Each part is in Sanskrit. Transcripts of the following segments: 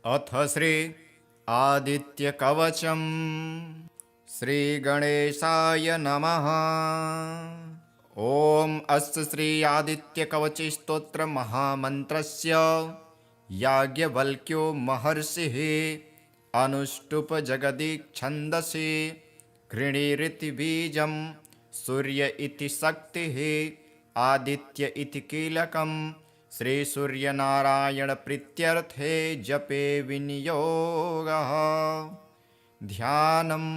अथ श्री आदित्यकवचम्। श्रीगणेशाय नमः। ॐ अस्य श्री आदित्यकवची स्तोत्र महामन्त्रस्य याज्ञवल्क्यो महर्षिः अनुष्टुप जगदीच्छन्दसि घृणीरिति बीजं सूर्य इति शक्तिः आदित्य इति कीलकम् श्री सूर्यनारायण प्रीत्यर्थे जपे विनियोगः। ध्यानम्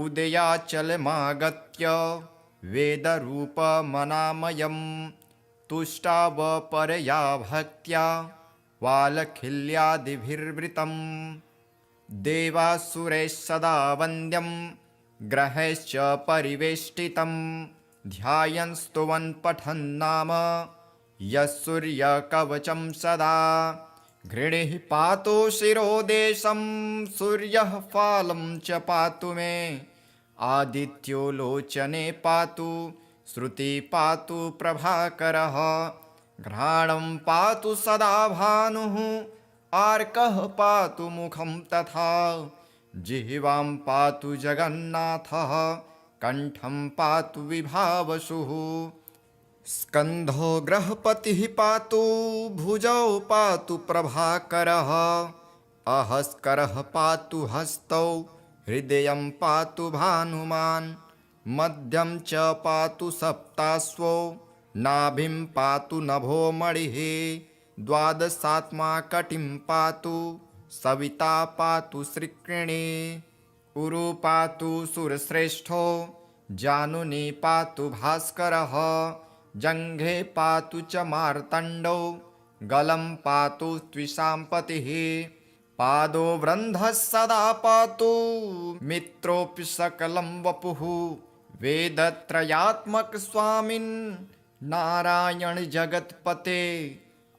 उदयाचलमागत्य वेदरूपमनामयं तुष्टावपरया भक्त्या वालखिल्यादिभिर्वृतं देवासुरैः सदा वन्द्यं ग्रहैश्च परिवेष्टितं ध्यायन् स्तुवन् पठन् नाम यः सूर्यकवचं सदा। घृणिः पातु शिरोदेशं सूर्यः फालं च पातु मे आदित्यो लोचने पातु श्रुति पातु प्रभाकरः। घ्राणं पातु सदा भानुः आर्कः पातु मुखं तथा जिह्वां पातु जगन्नाथः कण्ठं पातु विभावसुः। स्कन्धो ग्रहपतिः पातु भुजौ पातु प्रभाकरः अहस्करः पातु हस्तौ हृदयं पातु भानुमान् मध्यं च पातु सप्ताश्वो नाभिं पातु नभो मणिः द्वादशात्मा कटिं पातु सविता पातु श्रीकृणी उरु पातु सुरश्रेष्ठो जानुनी पातु भास्करः जङ्घे पातु च मार्तण्डो गलं पातु त्विषाम्पतिः पादो वृन्धः सदा पातु मित्रोऽपि सकलं वपुः वेदत्रयात्मक स्वामिन् नारायण जगत्पते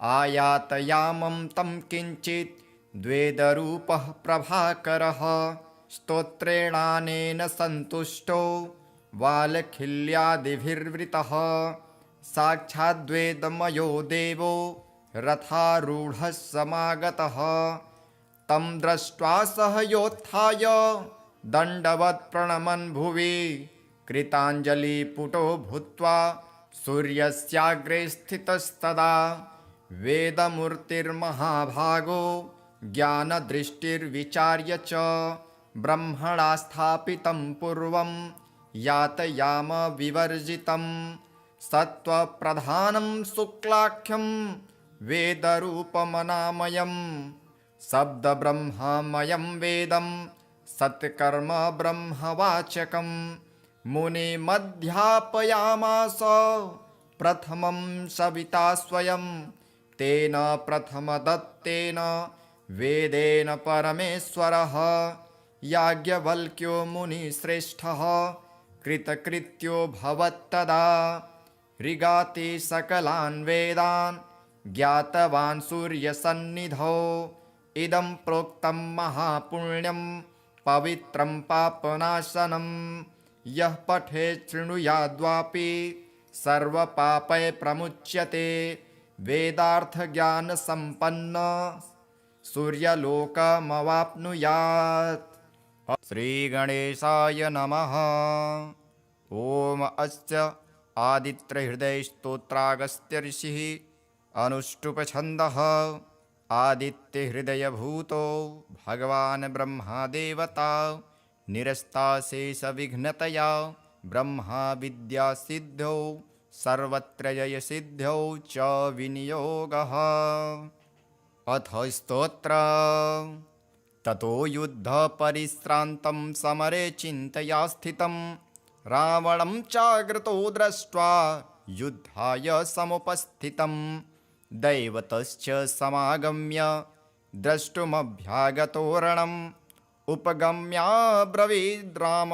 आयातयामं तं किञ्चित् द्वेदरूपः प्रभाकरः स्तोत्रेणानेन सन्तुष्टो वालखिल्यादिभिर्वृतः साक्षाद्वेदमयो देवो रथारूढः समागतः तं दृष्ट्वा सह योत्थाय दण्डवत् प्रणमन् भुवि कृताञ्जलिपुटो भूत्वा सूर्यस्याग्रे स्थितस्तदा वेदमूर्तिर्महाभागो ज्ञानदृष्टिर्विचार्य च ब्रह्मणा स्थापितं पूर्वं यातयाम विवर्जितं सत्त्वप्रधानं शुक्लाख्यं वेदरूपमनामयं शब्दब्रह्ममयं वेदं सत्कर्म ब्रह्मवाचकं मुनिमध्यापयामास प्रथमं सविता स्वयं तेन प्रथमदत्तेन वेदेन परमेश्वरः याज्ञवल्क्यो मुनिश्रेष्ठः कृतकृत्यो भवत्तदा ऋगाति सकलान् वेदान् ज्ञातवान् सूर्यसन्निधौ इदं प्रोक्तं महापुण्यं पवित्रं पापनाशनं यः पठेत् शृणुयाद्वापि सर्वपापैः प्रमुच्यते वेदार्थज्ञानसम्पन्न सूर्यलोकमवाप्नुयात्। श्रीगणेशाय नमः। ॐ अस्य आदित्यहृदयस्तोत्रागस्त्य ऋषिः अनुष्टुप्छन्दः आदित्यहृदयभूतो भगवान् ब्रह्मदेवता निरस्ताशेषविघ्नतया ब्रह्मा विद्यासिद्ध्यौ सर्वत्र जयसिद्ध्यौ च विनियोगः। अथ स्तोत्र ततो युद्धपरिश्रान्तं समरे चिन्तया स्थितं रावणं चाग्रतो दृष्ट्वा युद्धाय समुपस्थितं दैवतश्च समागम्य द्रष्टुमभ्यागतो रणम् उपगम्याब्रवीद् राम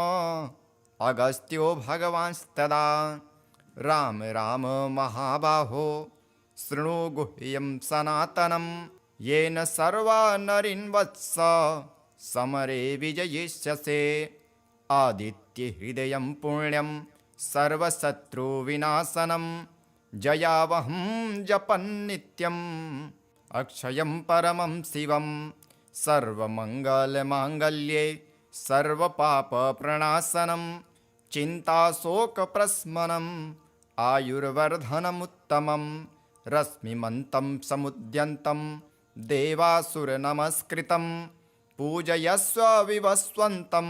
अगस्त्यो भगवांस्तदा राम राम महाबाहो शृणु गुह्यं सनातनं येन सर्वा नरीन् वत्स समरे विजयिष्यसे आदित्यहृदयं पुण्यं सर्वशत्रुविनाशनं जयावहं जपन्नित्यं अक्षयं परमं शिवं सर्वमङ्गलमाङ्गल्ये सर्वपापप्रणाशनं चिन्ताशोकप्रशमनम् आयुर्वर्धनमुत्तमं रश्मिमन्तं समुद्यन्तं देवासुरनमस्कृतं पूजयस्व विवस्वन्तं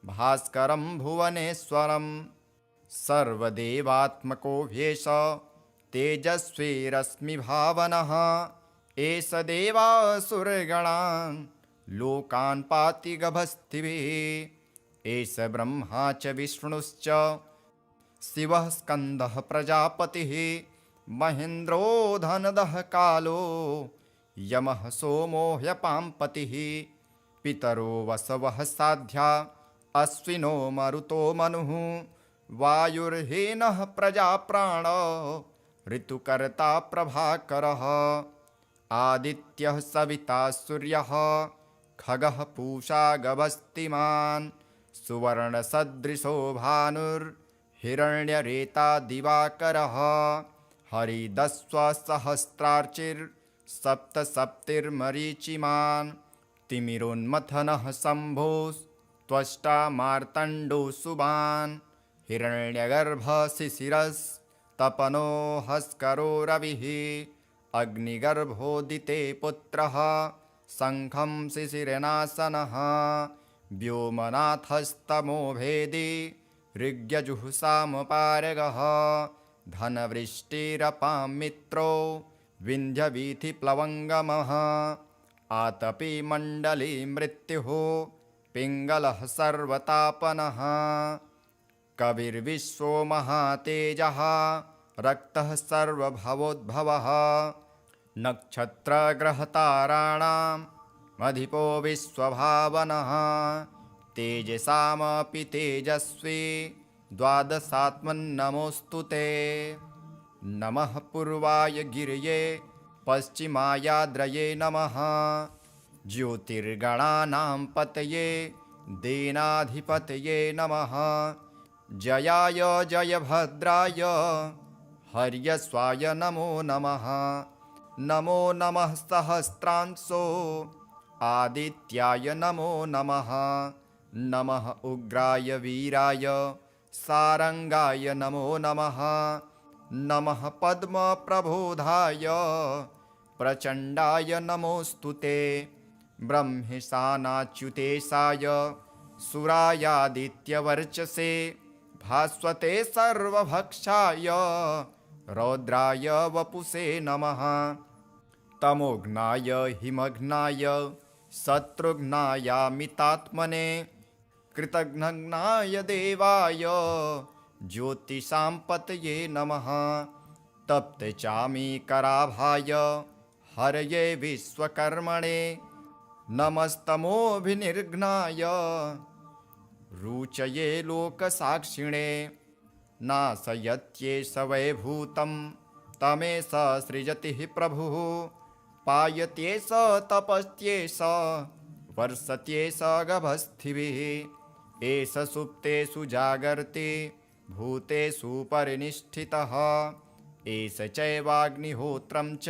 भास्करं भुवनेश्वरं सर्वदेवात्मको ह्येष तेजस्वी रश्मिभावनः एष देवासुरगणान् लोकान् पाति गभस्तिभिः एष ब्रह्मा च विष्णुश्च शिवः स्कन्दः प्रजापतिः महेन्द्रो धनदः कालो यमः सोमो ह्यपाम्पतिः पितरो वसवः साध्या अश्विनो मरुतो मनुः वायुर्हीनः प्रजाप्राण ऋतुकर्ता प्रभाकरः आदित्यः सविता सूर्यः खगः पूषा गभस्तिमान् सुवर्णसदृशो भानुर्हिरण्यरेता दिवाकरः हरिदस्वसहस्रार्चिर्सप्तसप्तिर्मरीचिमान् तिमिरोन्मथनः शम्भोस्त्वष्टा मार्तण्डो सुबान् हिरण्यगर्भशिशिरस्तपनो हस्करो रविः अग्निगर्भोदिते पुत्रः शङ्खं शिशिरनाशनः व्योमनाथस्तमो भेदी ऋग्यजुःसामपारगः धनवृष्टिरपां मित्रो विन्ध्यवीथिप्लवङ्गमः आतपी मण्डली मृत्युः पिङ्गलः सर्वतापनः कविर्विश्वो महातेजः रक्तः सर्वभवोद्भवः नक्षत्रग्रहताराणाम् अधिपो विश्वभावनः तेजसामपि तेजस्वी द्वादशात्मन्नमोऽस्तु ते नमः पूर्वाय गिरये पश्चिमायाद्रये नमः ज्योतिर्गणानां पतये दीनाधिपतये नमः जयाय जयभद्राय हर्यस्वाय नमो नमः नमो नमः सहस्रांशो आदित्याय नमो नमः नमः उग्राय वीराय सारंगाय नमो नमः नमः पद्मप्रबोधाय प्रचण्डाय नमोऽस्तु ते ब्रह्मेशानाच्युतेशाय सुरायादित्यवर्चसे भास्वते सर्वभक्षाय रौद्राय वपुषे नमः तमोघ्नाय हिमघ्नाय शत्रुघ्नायामितात्मने कृतघ्नाय देवाय ज्योतिषां पतये नमः तप्तचामीकराभाय हरये विश्वकर्मणे नमस्तमोभिनिर्घ्नाय रुचये लोकसाक्षिणे नाशयत्येष वैभूतं तमेष सृजति प्रभुः पायत्येष तपस्त्येष वर्षत्येष गभस्थिभिः एष सुप्तेषु जागर्ति भूतेषु परिनिष्ठितः एष चैवाग्निहोत्रं च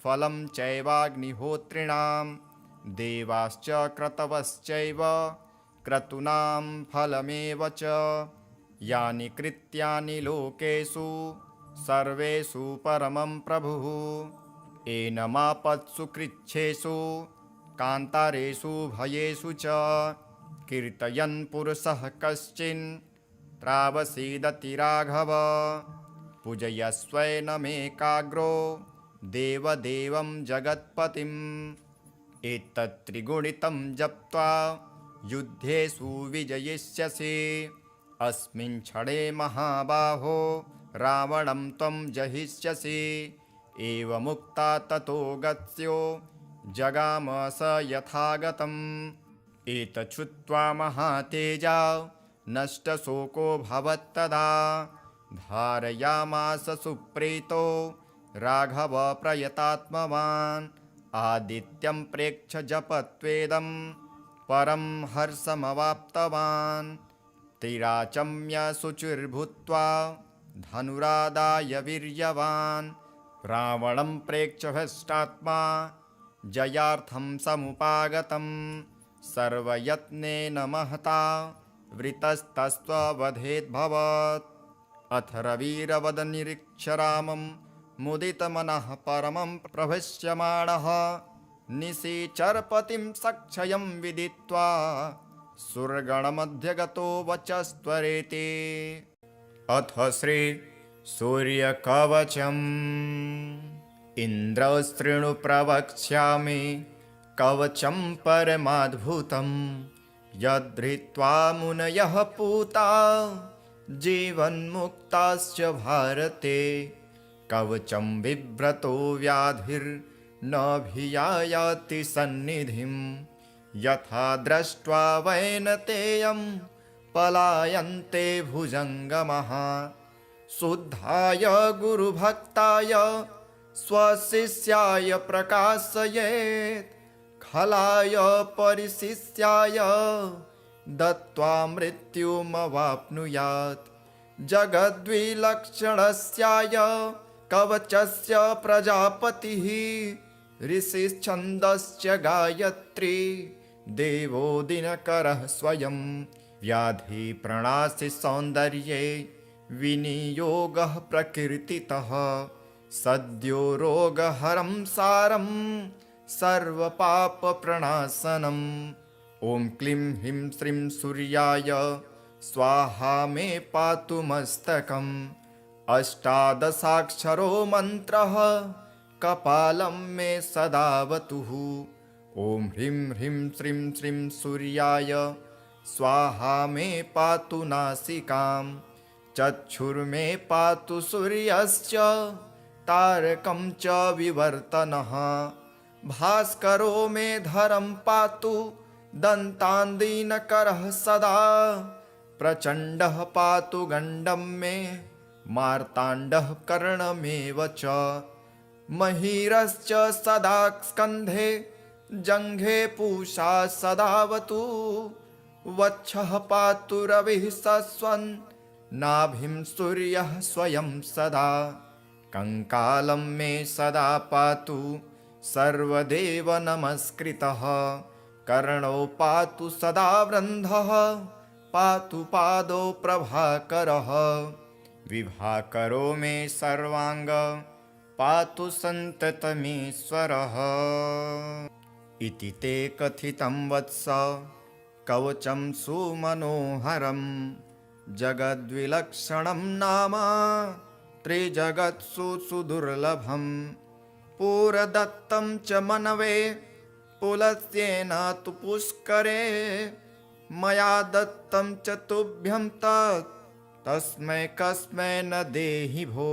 फलं चैवाग्निहोत्रिणां देवाश्च क्रतवश्चैव क्रतूनां फलमेव च यानि कृत्यानि लोकेषु सर्वेषु परमं प्रभुः एनमापत्सु कृच्छ्रेषु कान्तारेषु भयेषु च कीर्तयन् पुरुषः कश्चिन् त्रावसीदति राघव पूजयस्वैनमेकाग्रो देवदेवं जगत्पतिम् एतत्त्रिगुणितं जप्त्वा युद्धेषु विजयिष्यसि अस्मिन् क्षणे महाबाहो रावणं त्वं जहिष्यसि एवमुक्ता ततो गत्स्यो जगाम स यथागतम् एतच्छ्रुत्वा महातेजा नष्टशोको भवत्तदा धारयामास सुप्रीतो राघव प्रयतात्मवान् आदित्यं प्रेक्ष्य जपत्वेदं परं हर्षमवाप्तवान् तिराचम्य शुचिर्भूत्वा धनुरादाय वीर्यवान् रावणं प्रेक्ष्य हृष्टात्मा जयार्थं समुपागतं सर्वयत्नेन महता वृतस्तस्त्ववधेद्भवत् अथ रविरवदनिरीक्ष्य रामं मुदितमनः परमं प्रभष्यमाणः निशिचरपतिं सक्षयं विदित्वा सुरगणमध्यगतो वचस्त्वरेति। अथ श्री सूर्यकवचम् इन्द्रस्तृणु प्रवक्ष्यामि कवचं परमाद्भुतं यद्धृत्वा मुनयः पूता जीवन्मुक्ताश्च भारते कवचं बिभ्रतो व्याधिर्नभियायाति सन्निधिं यथा दृष्ट्वा वैनतेयं पलायन्ते भुजङ्गमः शुद्धाय गुरुभक्ताय स्वशिष्याय प्रकाशयेत् खलाय परिशिष्याय दत्त्वा मृत्युमवाप्नुयात् जगद्विलक्षणस्याय कवचस्य प्रजापतिः ऋषिश्छन्दश्च गायत्री देवो दिनकरः स्वयं व्याधिप्रणाशि सौन्दर्ये विनियोगः प्रकीर्तितः सद्यो रोगहरं सारं सर्वपापप्रणाशनम् ॐ क्लीं ह्रीं श्रीं सूर्याय स्वाहा मे पातु मस्तकम् अष्टादशाक्षरो मन्त्रः कपालं मे सदावतुः ॐ ह्रीं ह्रीं श्रीं श्रीं सूर्याय स्वाहा मे पातु नासिकाम् चक्षुर्मे पातु सूर्यश्च तारकं च विवर्तनः भास्करो मे धरं पातु दन्तान्दीनकरः सदा प्रचण्डः पातु गण्डं मे मार्ताण्डः कर्णमेव च महीरश्च सदा स्कन्धे जङ्घे पूषा सदावतु वक्षः पातु रविः सस्वन् नाभिं सूर्यः स्वयं सदा कङ्कालं मे सदा पातु सर्वदेव नमस्कृतः कर्णौ पातु सदा वृन्धः पातु पादौ प्रभाकरः विभाकरो मे सर्वाङ्ग पातु सन्ततमीश्वरः इति ते कथितं वत्स कवचं सुमनोहरं जगद्विलक्षणं नाम त्रिजगत्सु सुदुर्लभं पुरदत्तं च मनवे पुलस्येन तु पुष्करे मया दत्तं च तुभ्यं तस्मै कस्मै न देहि भो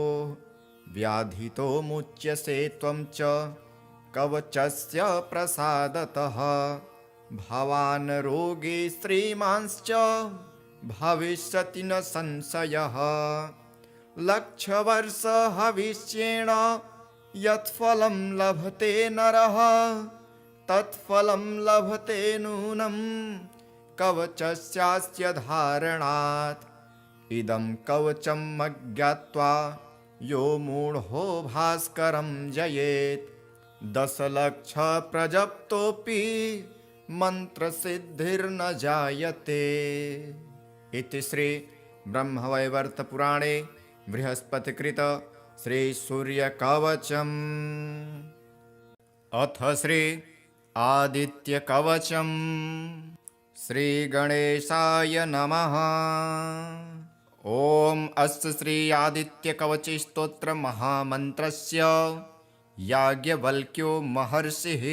व्याधितो मुच्यसे त्वं च कवचस्य प्रसादतः भवान् रोगी श्रीमांश्च भविष्यति न संशयः लक्षवर्ष हविष्येण यत्फलं लभते नरः तत्फलं लभते नूनं कवचस्यास्य धारणात् इदं कवचम् अज्ञात्वा यो मूढो भास्करं जयेत् 10 लक्ष प्रजप्तोऽपि मन्त्रसिद्धिर्न जायते। इति श्री ब्रह्मवैवर्तपुराणे बृहस्पतिकृत श्री सूर्यकवचम्। अथ श्री आदित्यकवचम्। श्री गणेशाय नमः। ॐ अस्य श्री आदित्यकवच स्तोत्र महामन्त्रस्य याज्ञवल्क्यो महर्षिः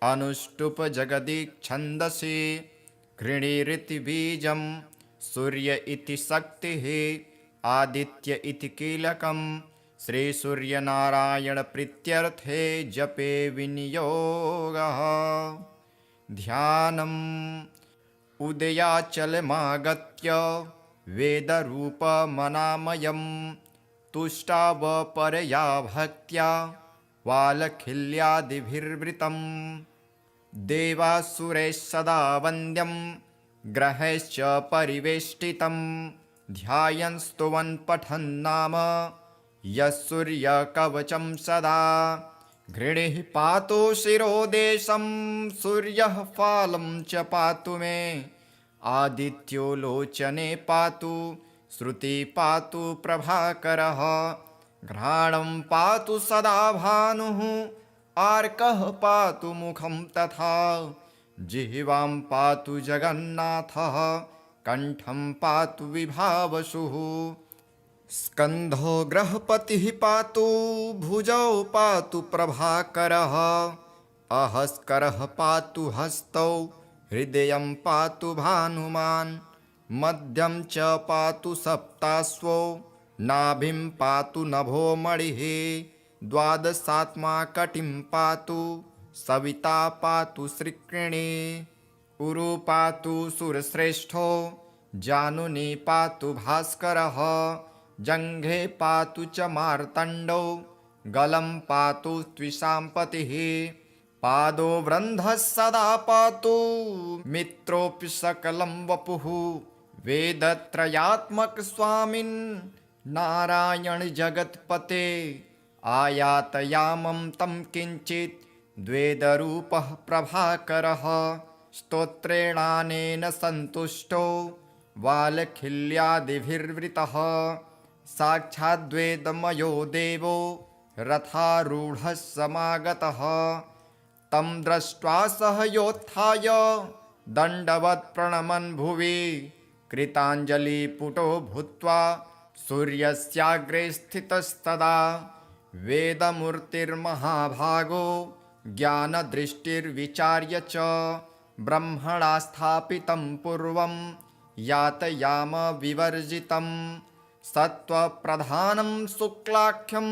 अनुष्टुप जगदीच्छन्दसि घृणीरिति बीजं सूर्य इति शक्तिः आदित्य इति कीलकं श्री सूर्यनारायण प्रीत्यर्थे जपे विनियोगः। ध्यानम् उदयाचलमागत्य वेदरूपमनामयं तुष्टावपरया भक्त्या वालखिल्यादिभिर्वृतं देवासुरैः सदा वन्द्यं ग्रहैश्च परिवेष्टितं ध्यायन् स्तुवन् पठन् नाम यः सूर्यकवचं सदा घृणिः पातु शिरोदेशं सूर्यः फालं च पातु मे आदित्यो लोचने पातु श्रुति पातु प्रभाकरः घ्राणं पातु सदा भानुः आर्कः पातु मुखं तथा जिह्वां पातु जगन्नाथः कण्ठं पातु विभावसुः स्कन्धो ग्रहपतिः पातु भुजौ पातु प्रभाकरः अहस्करः पातु हस्तौ हृदयं पातु भानुमान् मध्यं च पातु सप्ताश्वो नाभिं पातु नभो मणिः द्वादशात्मा कटिं पातु सविता पातु श्रिक्रिणी उरु पातु सुरश्रेष्ठो जानुनी पातु भास्करः जङ्घे पातु च मार्तण्डो गलं पातु त्विषाम्पतिः पादो वृन्धः सदा पातु मित्रोऽपि सकलं वपुः वेदत्रयात्मक स्वामिन् नारायण जगत्पते आयातयामं तं किञ्चित् द्वेदरूपः प्रभाकरः स्तोत्रेणानेन सन्तुष्टो वालखिल्यादिभिर्वृतः साक्षाद्वेदमयो देवो रथारूढः समागतः तं दृष्ट्वा सह योत्थाय दण्डवत् प्रणमन् भुवि कृताञ्जलिपुटो भूत्वा सूर्यस्याग्रे स्थितस्तदा वेदमूर्तिर्महाभागो ज्ञानदृष्टिर्विचार्य च ब्रह्मणा स्थापितं पूर्वं यातयाम विवर्जितं सत्त्वप्रधानं शुक्लाख्यं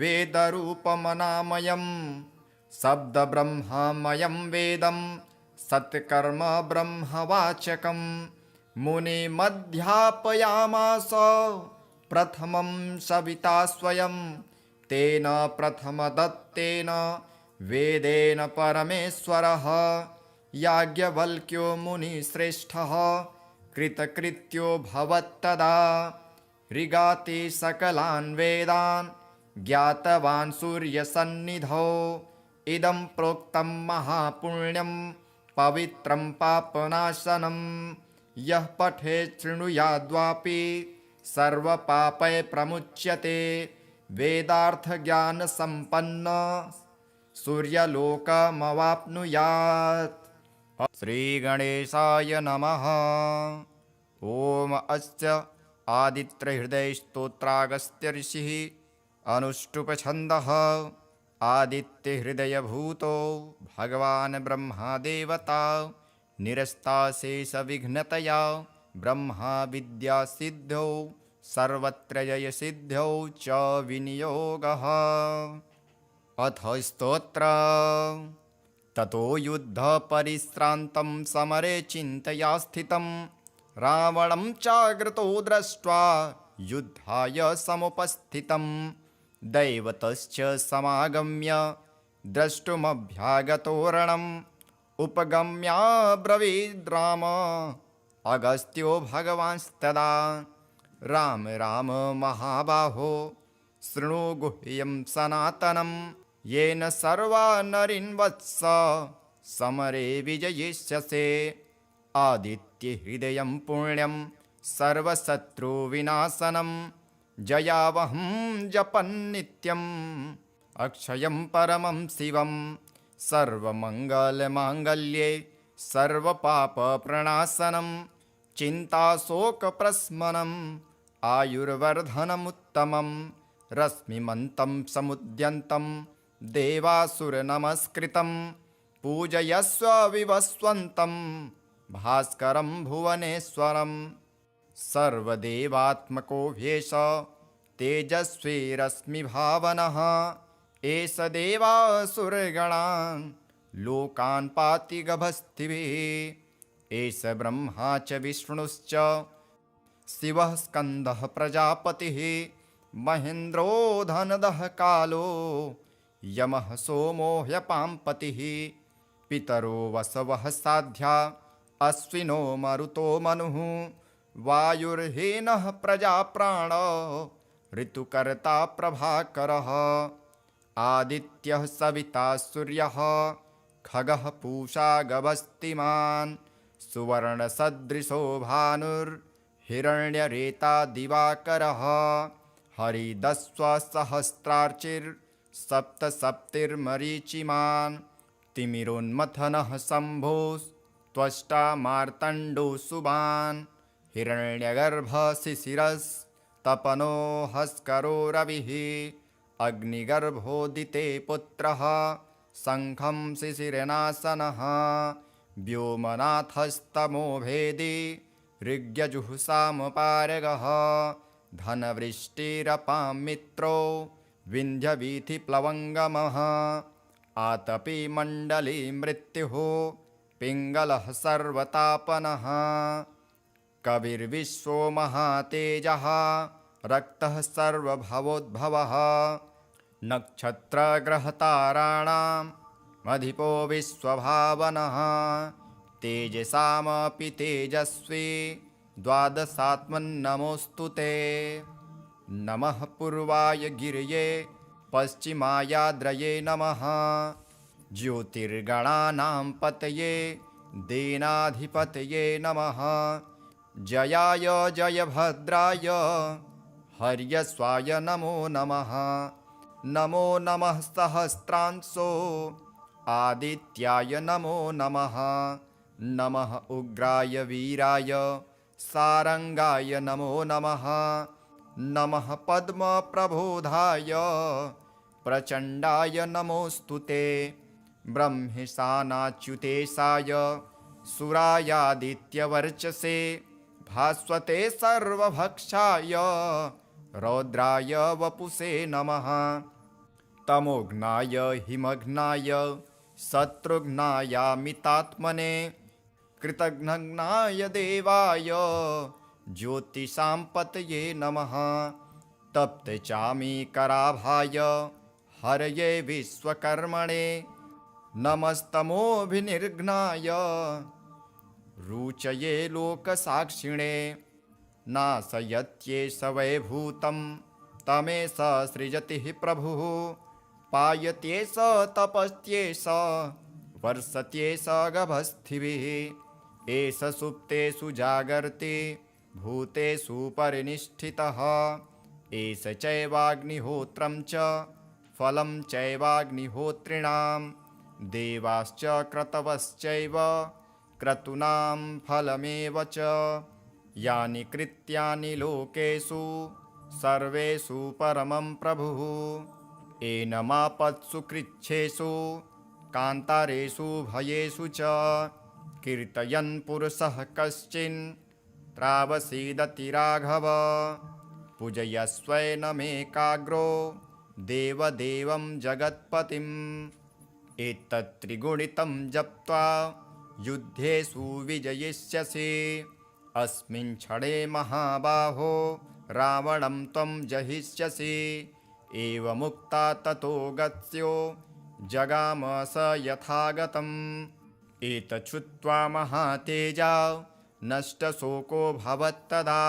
वेदरूपमनामयं शब्दब्रह्ममयं वेदं सत्कर्म ब्रह्मवाचकं मुनिमध्यापयामास प्रथमं सविता स्वयं तेन प्रथमदत्तेन वेदेन परमेश्वरः याज्ञवल्क्यो मुनिश्रेष्ठः कृतकृत्यो भवत्तदा ऋगाति सकलान् वेदान् ज्ञातवान् सूर्यसन्निधौ इदं प्रोक्तं महापुण्यं पवित्रं पापनाशनं यः पठेत् शृणुयाद्वापि सर्वपापै प्रमुच्यते वेदार्थज्ञानसम्पन्न सूर्यलोकमवाप्नुयात् श्रीगणेशाय नमः। ॐ अस्य आदित्यहृदयस्तोत्रागस्त्य ऋषिः अनुष्टुप्छन्दः आदित्यहृदयभूतो भगवान् ब्रह्मदेवता निरस्ताशेषविघ्नतया ब्रह्मा विद्यासिद्ध्यौ सर्वत्र जयसिद्ध्यौ च विनियोगः। अथ स्तोत्र ततो युद्धपरिश्रान्तं समरे चिन्तया स्थितं रावणं चाग्रतो दृष्ट्वा युद्धाय समुपस्थितं दैवतश्च समागम्य द्रष्टुमभ्यागतो रणम् उपगम्याब्रवीद् राम अगस्त्यो भगवांस्तदा राम राम महाबाहो शृणु गुह्यं सनातनं येन सर्वा नरीन् वत्स समरे विजयिष्यसे आदित्यहृदयं पुण्यं सर्वशत्रुविनाशनं जयावहं जपन्नित्यम् अक्षयं परमं शिवं सर्वमङ्गलमाङ्गल्ये सर्वपापप्रणाशनं चिन्ताशोकप्रशमनम् आयुर्वर्धनमुत्तमं रश्मिमन्तं समुद्यन्तं देवासुरनमस्कृतं पूजयस्व विवस्वन्तं भास्करं भुवनेश्वरं सर्वदेवात्मको ह्येष तेजस्वी रश्मिभावनः एष देवासुरगणान् लोकान् पाति गभस्तिभिः एष ब्रह्मा च विष्णुश्च शिवः स्कन्दः प्रजापतिः महेन्द्रो धनदः कालो यमः सोमो ह्यपाम्पतिः पितरो वसवः साध्या अश्विनो मरुतो मनुः वायुर्हीनः प्रजाप्राण ऋतुकर्ता प्रभाकरः आदित्यः सविता सूर्यः खगः पूषा गभस्तिमान् सुवर्णसदृशो भानुर्हिरण्यरेता दिवाकरः हरिदस्वसहस्रार्चिर्सप्तसप्तिर्मरीचिमान् तिमिरोन्मथनः शम्भोस्त्वष्टा मार्तण्डो सुबान् हिरण्यगर्भशिशिरस्तपनो हस्करो रविः अग्निगर्भोदिते पुत्रः शङ्खं शिशिरनाशनः व्योमनाथस्तमो भेदी ऋग्यजुःसामपारगः धनवृष्टिरपां मित्रो विन्ध्यवीथिप्लवङ्गमः आतपी मण्डली मृत्युः पिङ्गलः सर्वतापनः कविर्विश्वो महातेजः रक्तः सर्वभवोद्भवः नक्षत्रग्रहताराणाम् अधिपो विश्वभावनः तेजसामपि तेजस्वी द्वादशात्मन्नमोऽस्तु ते नमः पूर्वाय गिरये पश्चिमायाद्रये नमः ज्योतिर्गणानां पतये दीनाधिपतये नमः जयाय जयभद्राय हर्यस्वाय नमो नमः नमो नमः सहस्रांशो आदित्याय नमो नमः नमः उग्राय वीराय सारंगाय नमो नमः नमः पद्मप्रबोधाय प्रचण्डाय नमोऽस्तु ते ब्रह्मेशानाच्युतेशाय सुरायादित्यवर्चसे भास्वते सर्वभक्षाय रौद्राय वपुषे नमः तमोघ्नाय हिमघ्नाय शत्रुघ्नायामितात्मने कृतघ्नाय देवाय ज्योतिषां पतये नमः तप्तचामीकराभाय हरये विश्वकर्मणे नमस्तमोभिनिर्घ्नाय रुचये लोकसाक्षिणे नाशयत्येष वैभूतं तमेष सृजति प्रभुः पायत्येष तपस्त्येष वर्षत्येष गभस्थिभिः एष सुप्तेषु जागर्ति भूतेषु परिनिष्ठितः एष चैवाग्निहोत्रं च फलं चैवाग्निहोत्रिणां देवाश्च क्रतवश्चैव क्रतूनां फलमेव च यानि कृत्यानि लोकेषु सर्वेषु परमं प्रभुः एनमापत्सु कृच्छ्रेषु कान्तारेषु भयेषु च कीर्तयन् पुरुषः कश्चिन् त्रावसीदति राघव पूजयस्वैनमेकाग्रो देवदेवं जगत्पतिम् एतत्त्रिगुणितं जप्त्वा युद्धेषु विजयिष्यसि अस्मिन् क्षणे महाबाहो रावणं त्वं जहिष्यसि एवमुक्ता ततो गत्स्यो जगाम स यथागतम् एतच्छ्रुत्वा महातेजा नष्टशोको भवत्तदा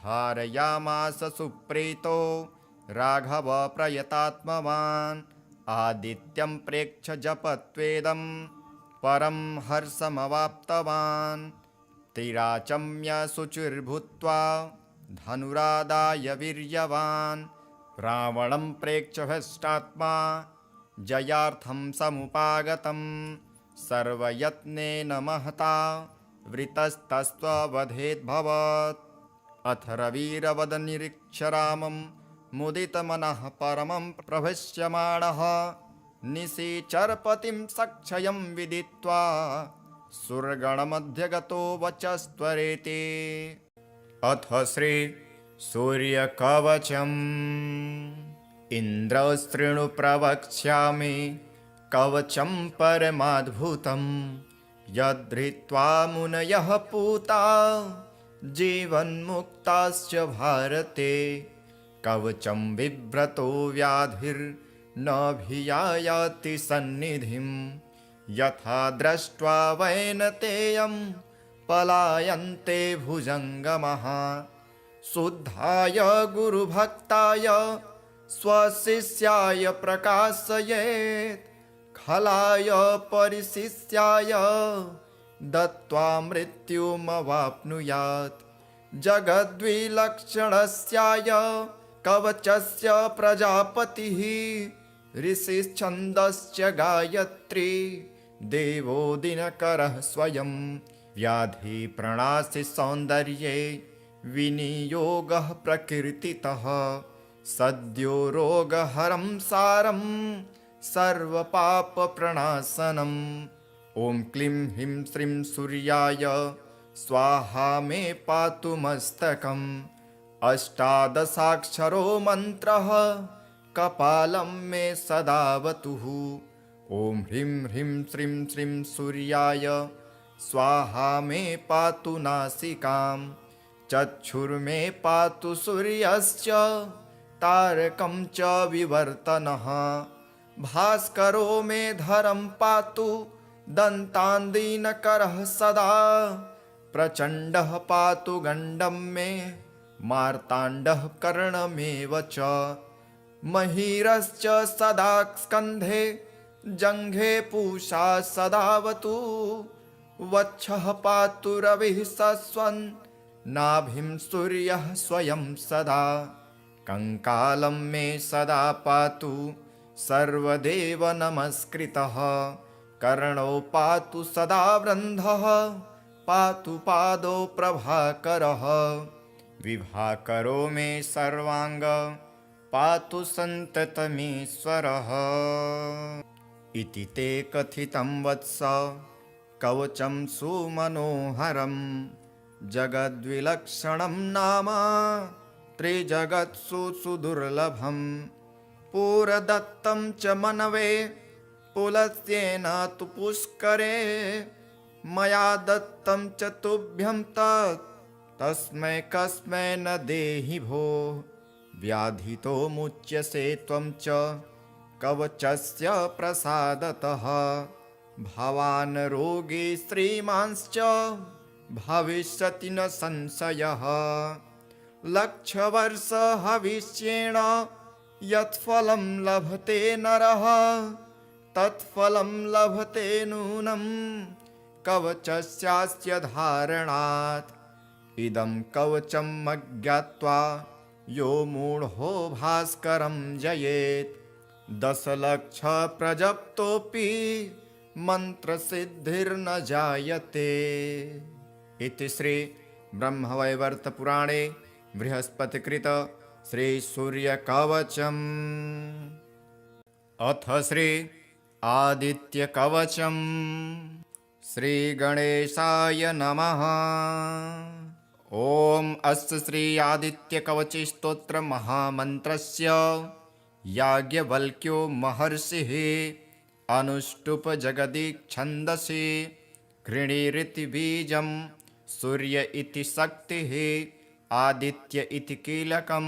धारयामास सुप्रीतो राघव प्रयतात्मवान् आदित्यं प्रेक्ष्य जपत्वेदं परं हर्षमवाप्तवान् तिराचम्य शुचिर्भूत्वा धनुरादाय वीर्यवान् रावणं प्रेक्ष्य हष्टात्मा जयार्थं समुपागतम् सर्वयत्नेन महता वृतस्तस्त्ववधेद्भवत् अथ रविरवदनिरीक्ष्य रामं मुदितमनः परमं प्रभष्यमाणः निशिचरपतिं सक्षयं विदित्वा सुरगणमध्यगतो वचस्त्वरेति अथ श्री सूर्यकवचम् इन्द्रस्तृणु प्रवक्ष्यामि कवचं परमाद्भुतं यद्धृत्वा मुनयः पूता जीवन्मुक्ताश्च भारते कवचं बिभ्रतो व्याधिर्नभियायाति सन्निधिं यथा दृष्ट्वा वैनतेयं पलायन्ते भुजङ्गमः शुद्धाय गुरुभक्ताय स्वशिष्याय प्रकाशयेत् खलाय परिशिष्याय दत्त्वा मृत्युमवाप्नुयात् जगद्विलक्षणस्याय कवचस्य प्रजापतिः ऋषिश्छन्दश्च गायत्री देवो दिनकरः स्वयं व्याधिप्रणाशि सौन्दर्ये विनियोगः प्रकृतितः सद्यो रोगहरं सारं सर्वपापप्रणाशनम् ॐ क्लीं ह्रीं श्रीं सूर्याय स्वाहा मे पातु मस्तकम् अष्टादशाक्षरो मन्त्रः कपालं मे सदावतुः ॐ ह्रीं ह्रीं श्रीं श्रीं सूर्याय स्वाहा मे पातु नासिकाम् चक्षुर्मे पातु सूर्यश्च तारकं च विवर्तनः भास्करो मे धरं पातु दन्तान्दीनकरः सदा प्रचण्डः पातु गण्डं मे मार्ताण्डः कर्णमेव च महीरश्च सदा स्कन्धे जङ्घे पूषा सदावतु वक्षः पातु रविः सस्वन् नाभिं सूर्यः स्वयं सदा कङ्कालं मे सदा पातु सर्वदेव नमस्कृतः कर्णौ पातु सदा वृन्धः पातु पादौ प्रभाकरः विभाकरो मे सर्वाङ्ग पातु सन्ततमीश्वरः इति ते कथितं वत्स कवचं सुमनोहरं जगद्विलक्षणं नाम त्रिजगत्सु सुदुर्लभं पुरदत्तं च मनवे पुलस्येन तु पुष्करे मया दत्तं च तुभ्यं तस्मै कस्मै न देहि भो व्याधितो मुच्यसे त्वं च कवचस्य प्रसादतः भवान् रोगी श्रीमांश्च भविष्यति न संशयः लक्षवर्ष हविष्येण यत्फलं लभते नरः तत्फलं लभते नूनं कवचस्यास्य धारणात् इदं कवचम् अज्ञात्वा यो मूढो भास्करं जयेत् 10 लक्ष प्रजप्तोऽपि मन्त्रसिद्धिर्न जायते। इति श्री ब्रह्मवैवर्तपुराणे बृहस्पतिकृत श्री सूर्यकवचम्। अथ श्री आदित्यकवचम्। श्री गणेशाय नमः। ॐ अस्य श्री आदित्यकवच स्तोत्र महामन्त्रस्य याज्ञवल्क्यो महर्षिः अनुष्टुप जगदीच्छन्दसि घृणीरिति बीजं सूर्य इति शक्तिः आदित्य इति कीलकं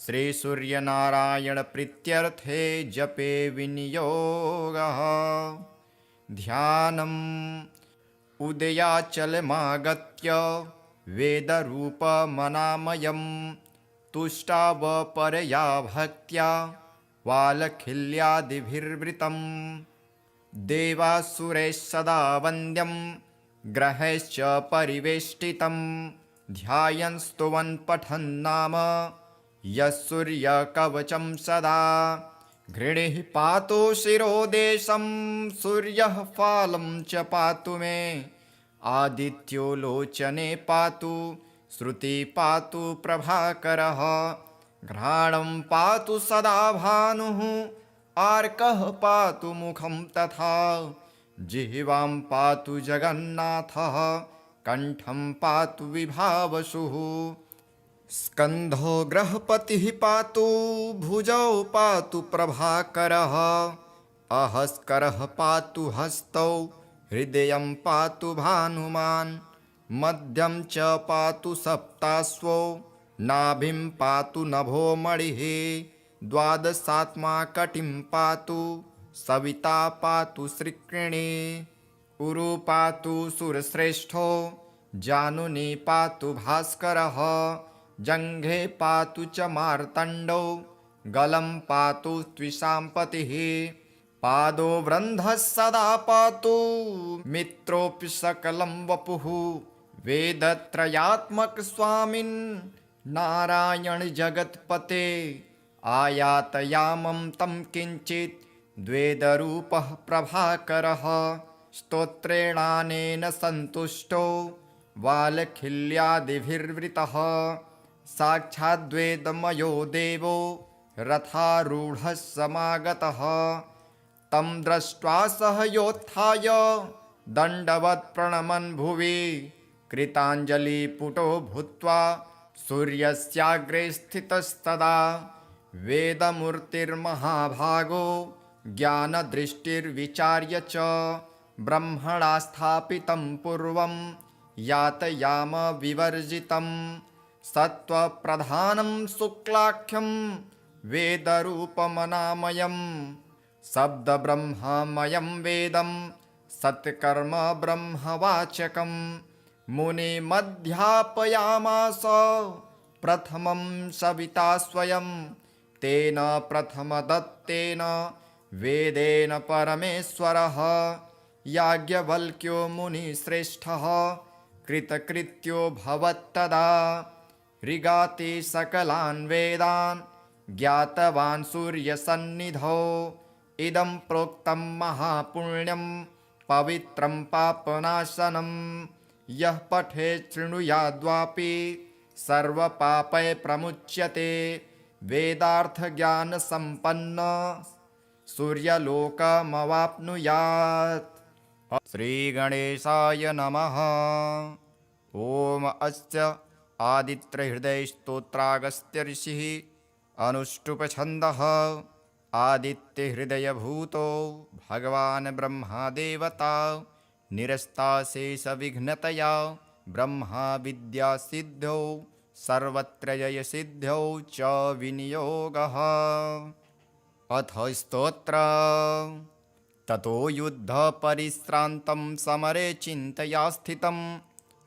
श्री सूर्यनारायण प्रीत्यर्थे जपे विनियोगः। ध्यानम् उदयाचलमागत्य वेदरूपमनामयं तुष्टावपरया भक्त्या वालखिल्यादिभिर्वृतं देवासुरैः सदा वन्द्यं ग्रहैश्च परिवेष्टितं ध्यायन् स्तुवन् पठन् नाम यः सूर्यकवचं सदा घृणिः पातु शिरोदेशं सूर्यः फालं च पातु मे आदित्यो लोचने पातु श्रुति पातु प्रभाकरः घ्राणं पातु सदा भानुः आर्कः पातु मुखं तथा जिह्वां पातु जगन्नाथः कण्ठं पातु विभावसुः स्कन्धो ग्रहपतिः पातु भुजौ पातु प्रभाकरः अहस्करः पातु हस्तौ हृदयं पातु भानुमान् मध्यं च पातु सप्ताश्वो नाभिं पातु नभो मणिः द्वादशात्मा कटिं पातु सविता पातु श्रिक्रिणी उरु पातु सुरश्रेष्ठो जानुनी पातु भास्करः जङ्घे पातु च मार्तण्डो गलं पातु त्विषां पतिः पादो वृन्धः सदा पातु मित्रोऽपि सकलं वपुः वेदत्रयात्मक स्वामिन् नारायण जगत्पते आयातयामं तं किञ्चित् द्वेदरूपः प्रभाकरः स्तोत्रेणानेन सन्तुष्टो वालखिल्यादिभिर्वृतः साक्षाद्वेदमयो देवो रथारूढः समागतः तं दृष्ट्वा सह योत्थाय दण्डवत् प्रणमन् भुवि कृताञ्जलिपुटो भूत्वा सूर्यस्याग्रे स्थितस्तदा वेदमूर्तिर्महाभागो ज्ञानदृष्टिर्विचार्य च ब्रह्मणा स्थापितं पूर्वं यातयाम विवर्जितं सत्त्वप्रधानं शुक्लाख्यं वेदरूपमनामयं शब्दब्रह्ममयं वेदं सत्कर्म ब्रह्मवाचकं मुनिमध्यापयामास प्रथमं सविता स्वयं तेन प्रथमदत्तेन वेदेन परमेश्वरः याज्ञवल्क्यो मुनिश्रेष्ठः कृतकृत्यो भवत्तदा ऋगाति सकलान् वेदान् ज्ञातवान् सूर्यसन्निधौ इदं प्रोक्तं महापुण्यं पवित्रं पापनाशनं यः पठेत् शृणुयाद्वापि सर्वपापै प्रमुच्यते वेदार्थज्ञानसम्पन्न सूर्यलोकमवाप्नुयात्। श्रीगणेशाय नमः। ॐ अस्य आदित्यहृदयस्तोत्रागस्त्य ऋषिः अनुष्टुप्छन्दः आदित्यहृदयभूतो भगवान् ब्रह्मदेवता निरस्ताशेषविघ्नतया ब्रह्मा विद्यासिद्ध्यौ सर्वत्र जयसिद्ध्यौ च विनियोगः। अथ स्तोत्र ततो युद्धपरिश्रान्तं समरे चिन्तया स्थितं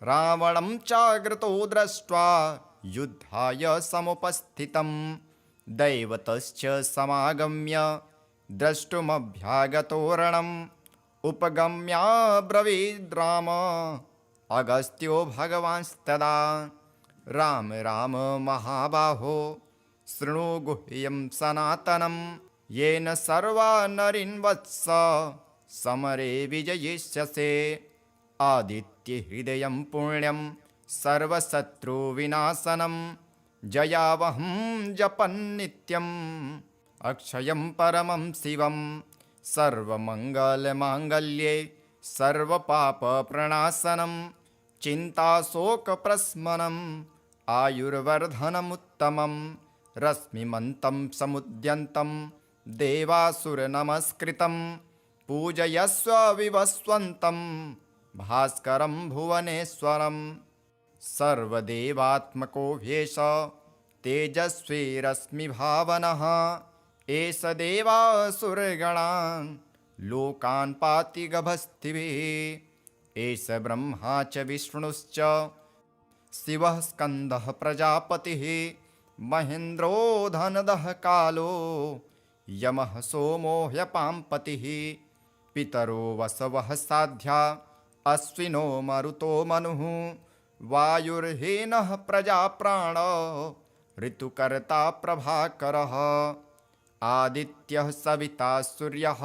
रावणं चाग्रतो दृष्ट्वा युद्धाय समुपस्थितं दैवतश्च समागम्य द्रष्टुमभ्यागतो रणम् उपगम्याब्रवीद् राम अगस्त्यो भगवांस्तदा राम राम महाबाहो शृणु गुह्यं सनातनं येन सर्वा नरीन् वत्स समरे विजयिष्यसे आदित्यहृदयं पुण्यं सर्वशत्रुविनाशनं जयावहं जपन्नित्यम् अक्षयं परमं शिवं सर्वमङ्गलमाङ्गल्ये सर्वपापप्रणाशनं चिन्ताशोकप्रशमनम् आयुर्वर्धनमुत्तमं रश्मिमन्तं समुद्यन्तं देवासुरनमस्कृतं पूजयस्व विवस्वन्तं भास्करं भुवनेश्वरं सर्वदेवात्मको ह्येष तेजस्वी रश्मिभावनः एष देवासुरगणान् लोकान् पाति गभस्तिभिः एष ब्रह्मा च विष्णुश्च शिवः स्कन्दः प्रजापतिः महेन्द्रो धनदः कालो यमः सोमो ह्यपाम्पतिः पितरो वसवः साध्या अश्विनो मरुतो मनुः वायुर्हीनः प्रजाप्राण ऋतुकर्ता प्रभाकरः आदित्यः सविता सूर्यः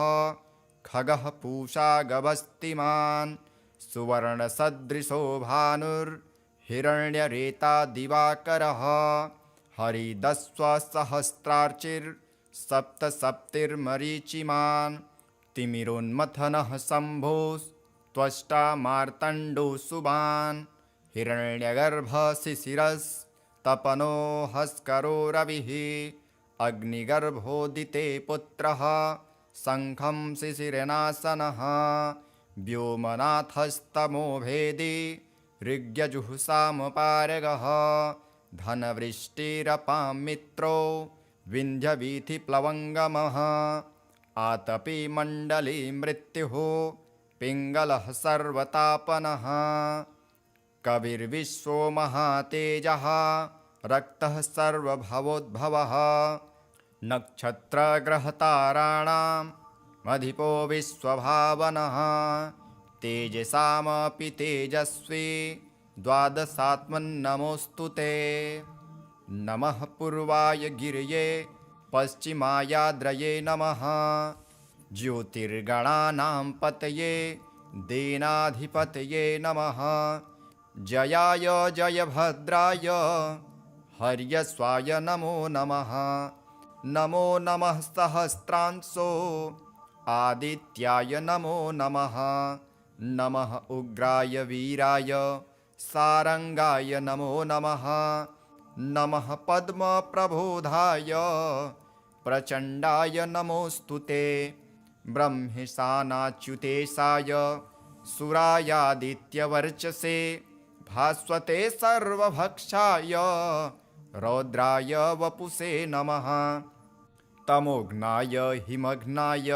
खगः पूषा गभस्तिमान् सुवर्णसदृशो भानुर्हिरण्यरेता दिवाकरः हरिदस्वसहस्रार्चिर्सप्तसप्तिर्मरीचिमान् तिमिरोन्मथनः शम्भोस्त्वष्टा मार्तण्डो सुबान् हिरण्यगर्भशिशिरस्तपनो हस्करो रविः अग्निगर्भोदिते पुत्रः शङ्खं शिशिरनाशनः व्योमनाथस्तमो भेदी ऋग्यजुःसामपारगः धनवृष्टिरपां मित्रो विन्ध्यवीथिप्लवङ्गमः आतपी मण्डली मृत्युः पिङ्गलः सर्वतापनः कविर्विश्वो महातेजः रक्तः सर्वभवोद्भवः नक्षत्रग्रहताराणाम् अधिपो विश्वभावनः तेजसामपि तेजस्वी द्वादशात्मन्नमोऽस्तु ते नमः पूर्वाय गिरये पश्चिमायाद्रये नमः ज्योतिर्गणानां पतये दीनाधिपतये नमः जयाय जयभद्राय हर्यस्वाय नमो नमः नमो नमः सहस्रांशो आदित्याय नमो नमः नमः उग्राय वीराय सारंगाय नमो नमः नमः पद्मप्रबोधाय प्रचण्डाय नमोऽस्तु ते ब्रह्मेशानाच्युतेशाय सुरायादित्यवर्चसे भास्वते सर्वभक्षाय रौद्राय वपुषे नमः तमोघ्नाय हिमघ्नाय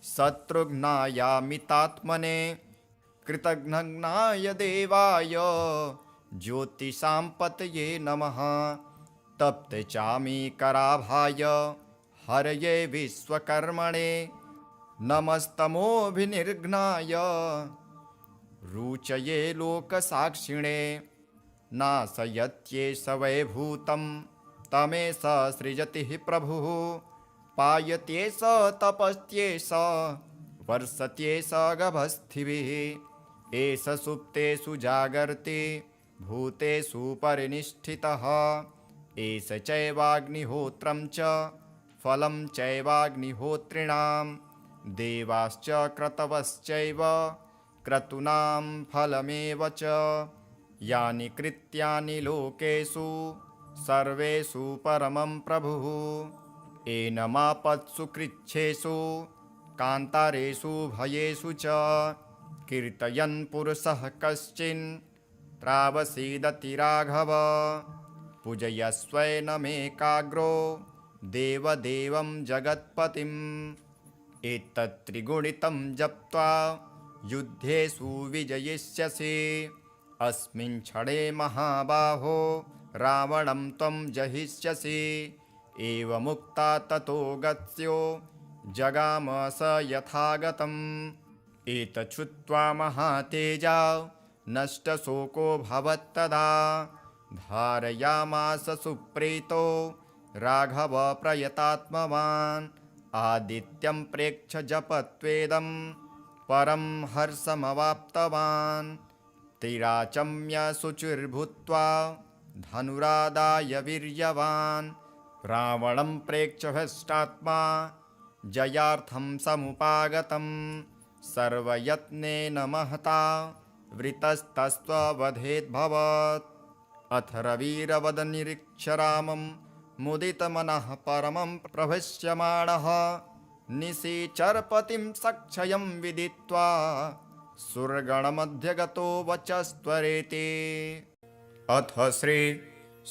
शत्रुघ्नायामितात्मने कृतघ्नाय देवाय ज्योतिषां पतये नमः तप्तचामीकराभाय हरये विश्वकर्मणे नमस्तमोभिनिर्घ्नाय रुचये लोकसाक्षिणे नाशयत्येष वैभूतं तमेष सृजति प्रभुः पायत्येष तपस्त्येष वर्षत्येष गभस्थिभिः एष सुप्तेषु जागर्ति भूतेषु परिनिष्ठितः एष चैवाग्निहोत्रं च फलं चैवाग्निहोत्रिणां देवाश्च क्रतवश्चैव क्रतूनां फलमेव च यानि कृत्यानि लोकेषु सर्वेषु परमं प्रभुः एनमापत्सु कृच्छेषु कान्तारेषु भयेषु च कीर्तयन् पुरुषः कश्चिन् त्रावसीदति राघव पूजयस्वैनमेकाग्रो देवदेवं जगत्पतिम् एतत्त्रिगुणितं जप्त्वा युद्धेषु विजयिष्यसि अस्मिन् क्षणे महाबाहो रावणं त्वं जहिष्यसि एवमुक्ता ततो गत्स्यो जगाम स यथागतम् एतच्छ्रुत्वा महातेजा नष्टशोको भवत्तदा धारयामास सुप्रीतो राघव प्रयतात्मवान् आदित्यं प्रेक्ष्य जपत्वेदं परं हर्षमवाप्तवान् तिराचम्य शुचिर्भूत्वा धनुरादाय वीर्यवान् रावणं प्रेक्ष्य हष्टात्मा जयार्थं समुपागतम् सर्वयत्नेन महता वृतस्तस्त्ववधेद्भवत् अथ रविरवदनिरीक्ष्य रामं मुदितमनः परमं प्रभष्यमाणः निशिचरपतिं सक्षयं विदित्वा सुरगणमध्यगतो वचस्त्वरेति अथ श्री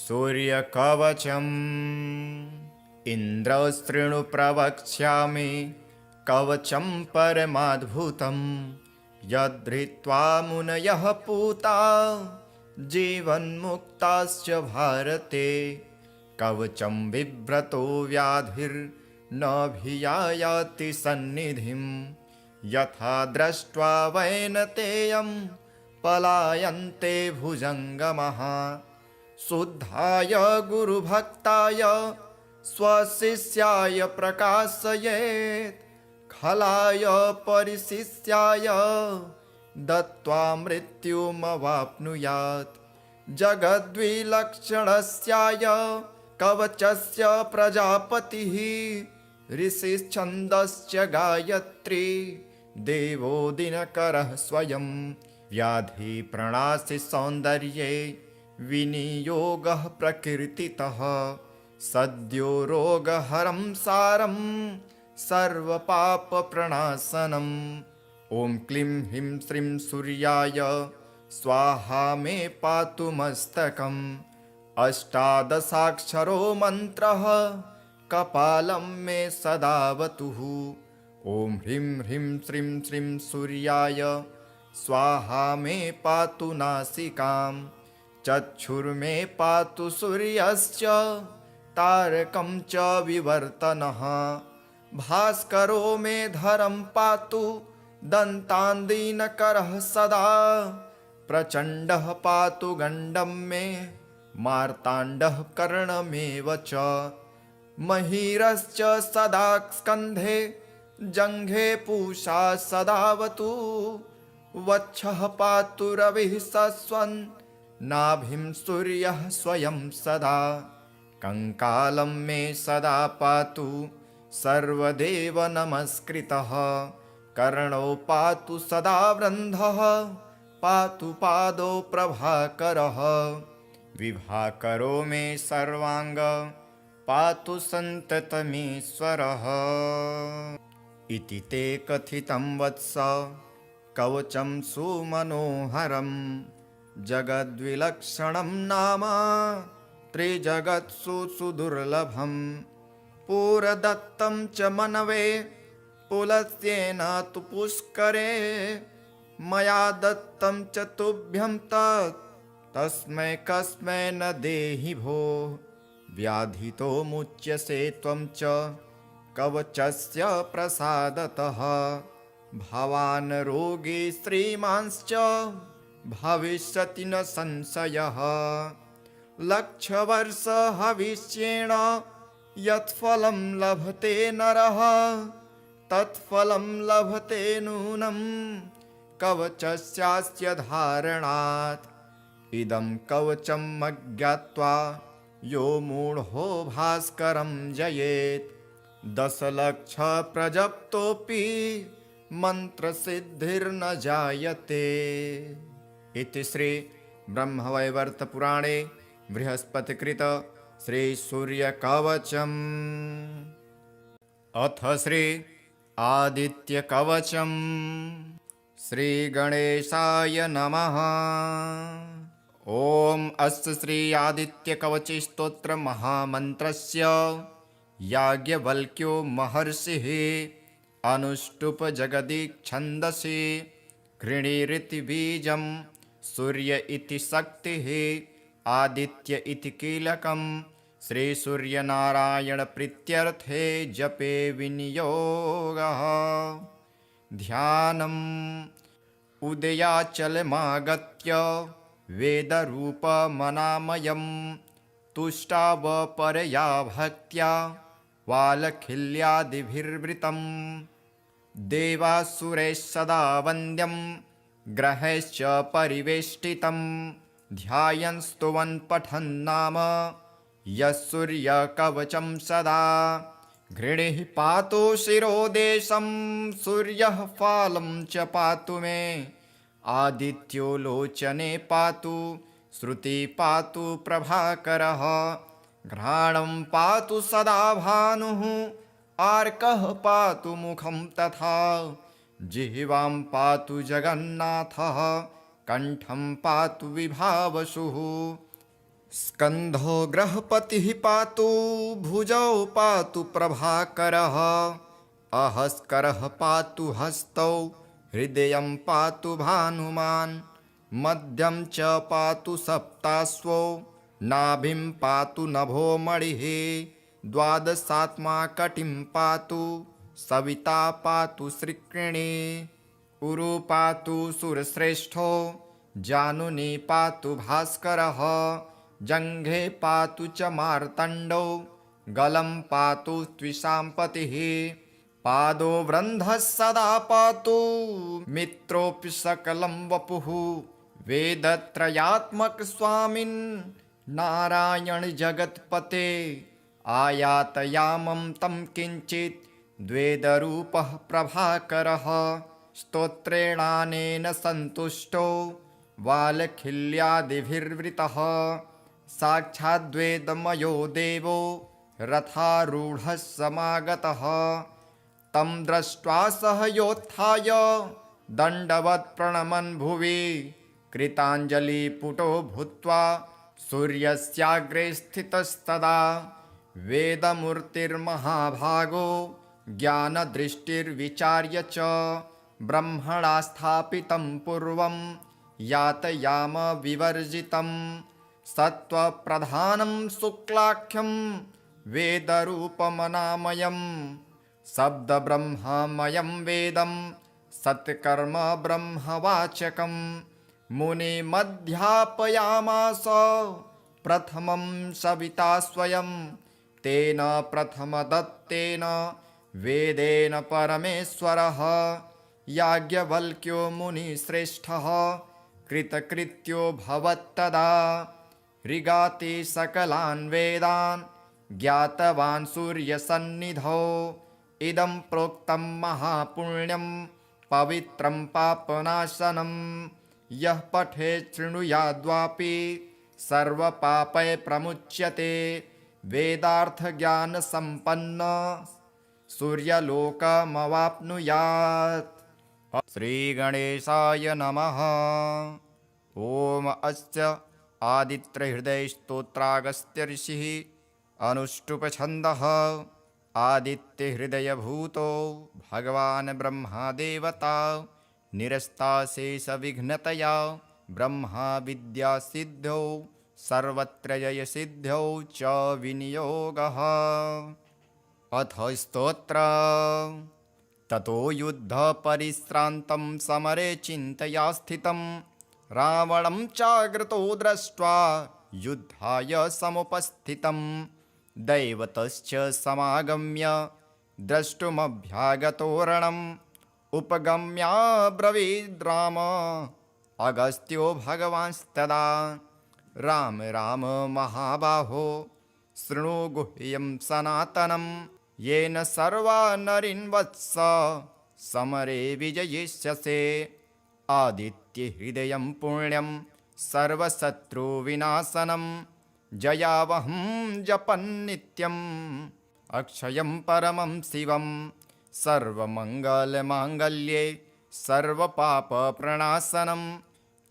सूर्यकवचम् इन्द्रशृणु प्रवक्ष्यामि कवचं परमाद्भुतं यद्धृत्वा मुनयः पूता जीवन्मुक्ताश्च भारते कवचं बिभ्रतो व्याधिर्नभियायाति सन्निधिं यथा दृष्ट्वा वैनतेयं पलायन्ते भुजङ्गमः शुद्धाय गुरुभक्ताय स्वशिष्याय प्रकाशयेत् खलाय परिशिष्याय दत्त्वा मृत्युमवाप्नुयात् जगद्विलक्षणस्याय कवचस्य प्रजापतिः ऋषिश्छन्दश्च गायत्री देवो दिनकरः स्वयं व्याधिप्रणाशि सौन्दर्ये विनियोगः प्रकीर्तितः सद्यो रोगहरं सारं सर्वपापप्रणाशनम् ॐ क्लीं ह्रीं श्रीं सूर्याय स्वाहा मे पातु मस्तकम् अष्टादशाक्षरो मन्त्रः कपालं मे सदावतुः ॐ ह्रीं ह्रीं श्रीं श्रीं सूर्याय स्वाहा मे पातु नासिकाम् चक्षुर्मे पातु सूर्यश्च तारकं च विवर्तनः भास्करो मे धरं पातु दन्तान्दीनकरः सदा प्रचण्डः पातु गण्डं मे मार्ताण्डः कर्णमेव च महीरश्च सदा स्कन्धे जङ्घे पूषा सदावतु वक्षः पातु रविः सस्वन् नाभिं सूर्यः स्वयं सदा कङ्कालं मे सदा पातु सर्वदेव नमस्कृतः कर्णौ पातु सदा वृन्धः पातु पादौ प्रभाकरः विभाकरो मे सर्वाङ्ग पातु सन्ततमीश्वरः इति ते कथितं वत्स कवचं सुमनोहरं जगद्विलक्षणं नाम त्रिजगत्सु सुदुर्लभं पुरदत्तं च मनवे पुलस्त्येन तु पुष्करे मया दत्तं च तुभ्यं तस्मै कस्मै न देहि भो व्याधितो मुच्यसे त्वं च कवचस्य प्रसादतः भवान् रोगी श्रीमांश्च भविष्यति न संशयः लक्षवर्ष हविष्येण यत्फलं लभते नरः तत्फलं लभते नूनं कवचस्यास्य धारणात् इदं कवचम् अज्ञात्वा यो मूढो भास्करं जयेत् 10 लक्ष प्रजप्तोऽपि मन्त्रसिद्धिर्न जायते। इति श्री ब्रह्मवैवर्त पुराणे बृहस्पतिकृत श्री सूर्यकवचम्। अथ श्री आदित्यकवचम्। श्री गणेशाय नमः। ओम अस्य श्री आदित्यकवच स्तोत्र महामन्त्रस्य याज्ञवल्क्यो महर्षिः अनुष्टुप जगदीच्छन्दसि घृणीरिति बीजं सूर्य इति शक्तिः आदित्य इति कीलकं श्री सूर्यनारायण प्रीत्यर्थे जपे विनियोगः। ध्यानम् उदयाचलमागत्य वेदरूपमनामयं तुष्टावपरया भक्त्या वालखिल्यादिभिर्वृतं देवासुरैः सदा वन्द्यं ग्रहैश्च परिवेष्टितं ध्यायन् स्तुवन् पठन् नाम यः सूर्यकवचं सदा घृणिः पातु शिरोदेशं सूर्यः फालं च पातु मे आदित्यो लोचने पातु श्रुति पातु प्रभाकरः घ्राणं पातु सदा भानुः आर्कः पातु मुखं तथा जिह्वां पातु जगन्नाथः कण्ठं पातु विभावसुः स्कन्धो ग्रहपतिः पातु भुजौ पातु प्रभाकरः अहस्करः पातु हस्तौ हृदयं पातु भानुमान् मध्यं च पातु सप्ताश्वो नाभिं पातु नभो मणिः द्वादशात्मा कटिं पातु सविता पातु श्रिक्रिणी उरु पातु सुरश्रेष्ठो जानुनी पातु भास्करः जङ्घे पातु च मार्तण्डो गलं पातु त्विषाम्पतिः पादो वृन्धः सदा पातु मित्रोऽपि सकलं वपुः वेदत्रयात्मक स्वामिन् नारायण जगत्पते आयातयामं तं किञ्चित् द्वेदरूपः प्रभाकरः स्तोत्रेणानेन सन्तुष्टो वालखिल्यादिभिर्वृतः साक्षाद्वेदमयो देवो रथारूढः समागतः तं दृष्ट्वा सह योत्थाय दण्डवत् प्रणमन् भुवि कृताञ्जलिपुटो भूत्वा सूर्यस्याग्रे स्थितस्तदा वेदमूर्तिर्महाभागो ज्ञानदृष्टिर्विचार्य च ब्रह्मणा स्थापितं पूर्वं यातयाम विवर्जितं सत्त्वप्रधानं शुक्लाख्यं वेदरूपमनामयं शब्दब्रह्ममयं वेदं सत्कर्म ब्रह्मवाचकं मुनिमध्यापयामास प्रथमं सविता स्वयं तेन प्रथमदत्तेन वेदेन परमेश्वरः याज्ञवल्क्यो मुनिश्रेष्ठः कृतकृत्यो भवत्तदा ऋगाति सकलान् वेदान् ज्ञातवान् सूर्यसन्निधौ इदं प्रोक्तं महापुण्यं पवित्रं पापनाशनं यः पठेत् शृणुयाद्वापि सर्वपापै प्रमुच्यते वेदार्थज्ञानसम्पन्न सूर्यलोकमवाप्नुयात्। श्रीगणेशाय नमः। ॐ अस्य आदित्यहृदयस्तोत्रागस्त्य ऋषिः अनुष्टुप्छन्दः आदित्यहृदयभूतो भगवान् ब्रह्मदेवता निरस्ताशेषविघ्नतया ब्रह्मा विद्यासिद्ध्यौ सर्वत्र जयसिद्ध्यौ च विनियोगः। अथ स्तोत्र। ततो युद्धपरिश्रान्तं समरे चिन्तया स्थितं रावणं चाग्रतो दृष्ट्वा युद्धाय समुपस्थितं दैवतश्च समागम्य द्रष्टुमभ्यागतो रणम् उपगम्याब्रवीद् राम अगस्त्यो भगवांस्तदा राम राम महाबाहो शृणु गुह्यं सनातनं येन सर्वा नरीन् वत्स समरे विजयिष्यसे आदित्यहृदयं पुण्यं सर्वशत्रुविनाशनं जयावहं जपन्नित्यम् अक्षयं परमं शिवं सर्वमङ्गलमाङ्गल्ये सर्वपापप्रणाशनं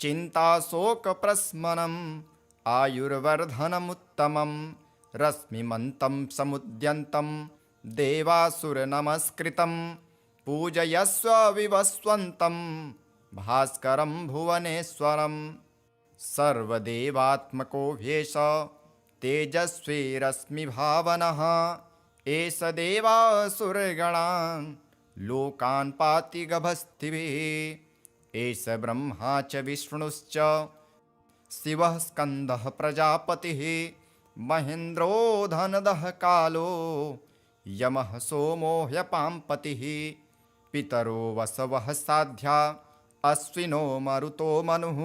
चिन्ताशोकप्रशमनम् आयुर्वर्धनमुत्तमं रश्मिमन्तं समुद्यन्तं देवासुरनमस्कृतं पूजयस्व विवस्वन्तं भास्करं भुवनेश्वरं सर्वदेवात्मको ह्येष तेजस्वी रश्मिभावनः एष देवासुरगणान् लोकान् पाति गभस्तिभिः एष ब्रह्मा च विष्णुश्च शिवः स्कन्दः प्रजापतिः महेन्द्रो धनदः कालो यमः सोमो ह्यपाम्पतिः पितरो वसवः साध्या अश्विनो मरुतो मनुः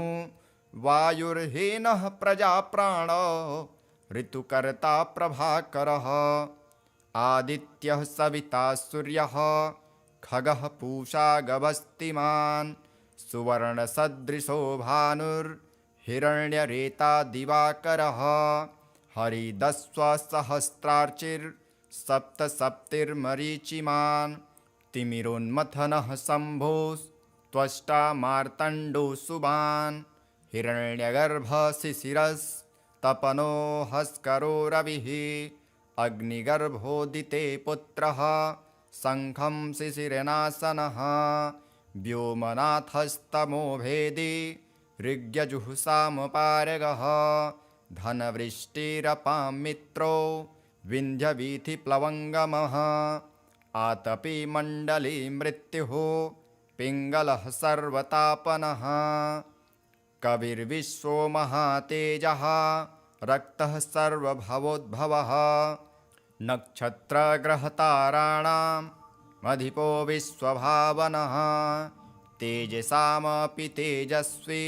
वायुर्हीनः प्रजाप्राण ऋतुकर्ता प्रभाकरः आदित्यः सविता सूर्यः खगः पूषा गभस्तिमान् सुवर्णसदृशो भानुर्हिरण्यरेता दिवाकरः हरिदस्वसहस्रार्चिर्सप्तसप्तिर्मरीचिमान् तिमिरोन्मथनः शम्भोस्त्वष्टा मार्तण्डो सुबान् हिरण्यगर्भशिशिरस्तपनो हस्करो रविः अग्निगर्भोदिते पुत्रः शङ्खं शिशिरनाशनः व्योमनाथस्तमो भेदी ऋग्यजुःसामपारगः धनवृष्टिरपां मित्रो विन्ध्यवीथिप्लवङ्गमः आतपी मण्डली मृत्युः पिङ्गलः सर्वतापनः कविर्विश्वो महातेजः रक्तः सर्वभवोद्भवः नक्षत्रग्रहताराणाम् अधिपो विश्वभावनः तेजसामपि तेजस्वी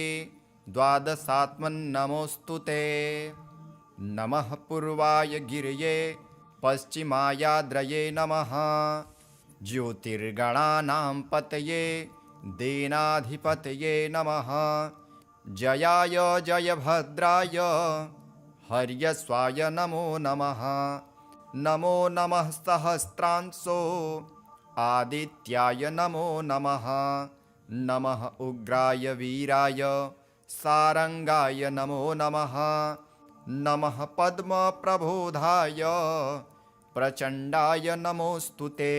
द्वादशात्मन्नमोऽस्तु ते नमः पूर्वाय गिरये पश्चिमायाद्रये नमः ज्योतिर्गणानां पतये दीनाधिपतये नमः जयाय जयभद्राय हर्यस्वाय नमो नमः नमो नमः सहस्रांशो आदित्याय नमो नमः नमः उग्राय वीराय सारंगाय नमो नमः नमः पद्मप्रबोधाय प्रचण्डाय नमोऽस्तु ते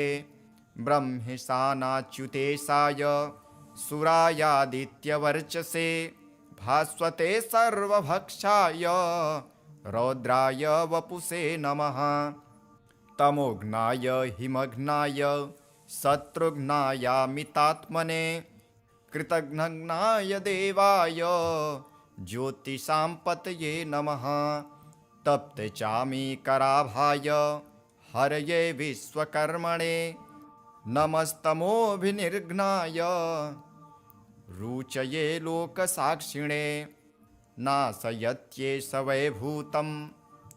ब्रह्मेशानाच्युतेशाय सुरायादित्यवर्चसे भास्वते सर्वभक्षाय रौद्राय वपुषे नमः। तमोघ्नाय हिमघ्नाय शत्रुघ्नायामितात्मने कृतघ्नाय देवाय ज्योतिषां पतये नमः। तप्तचामीकराभाय हरये विश्वकर्मणे नमस्तमोभिनिर्घ्नाय रुचये लोकसाक्षिणे। नाशयत्येष वैभूतं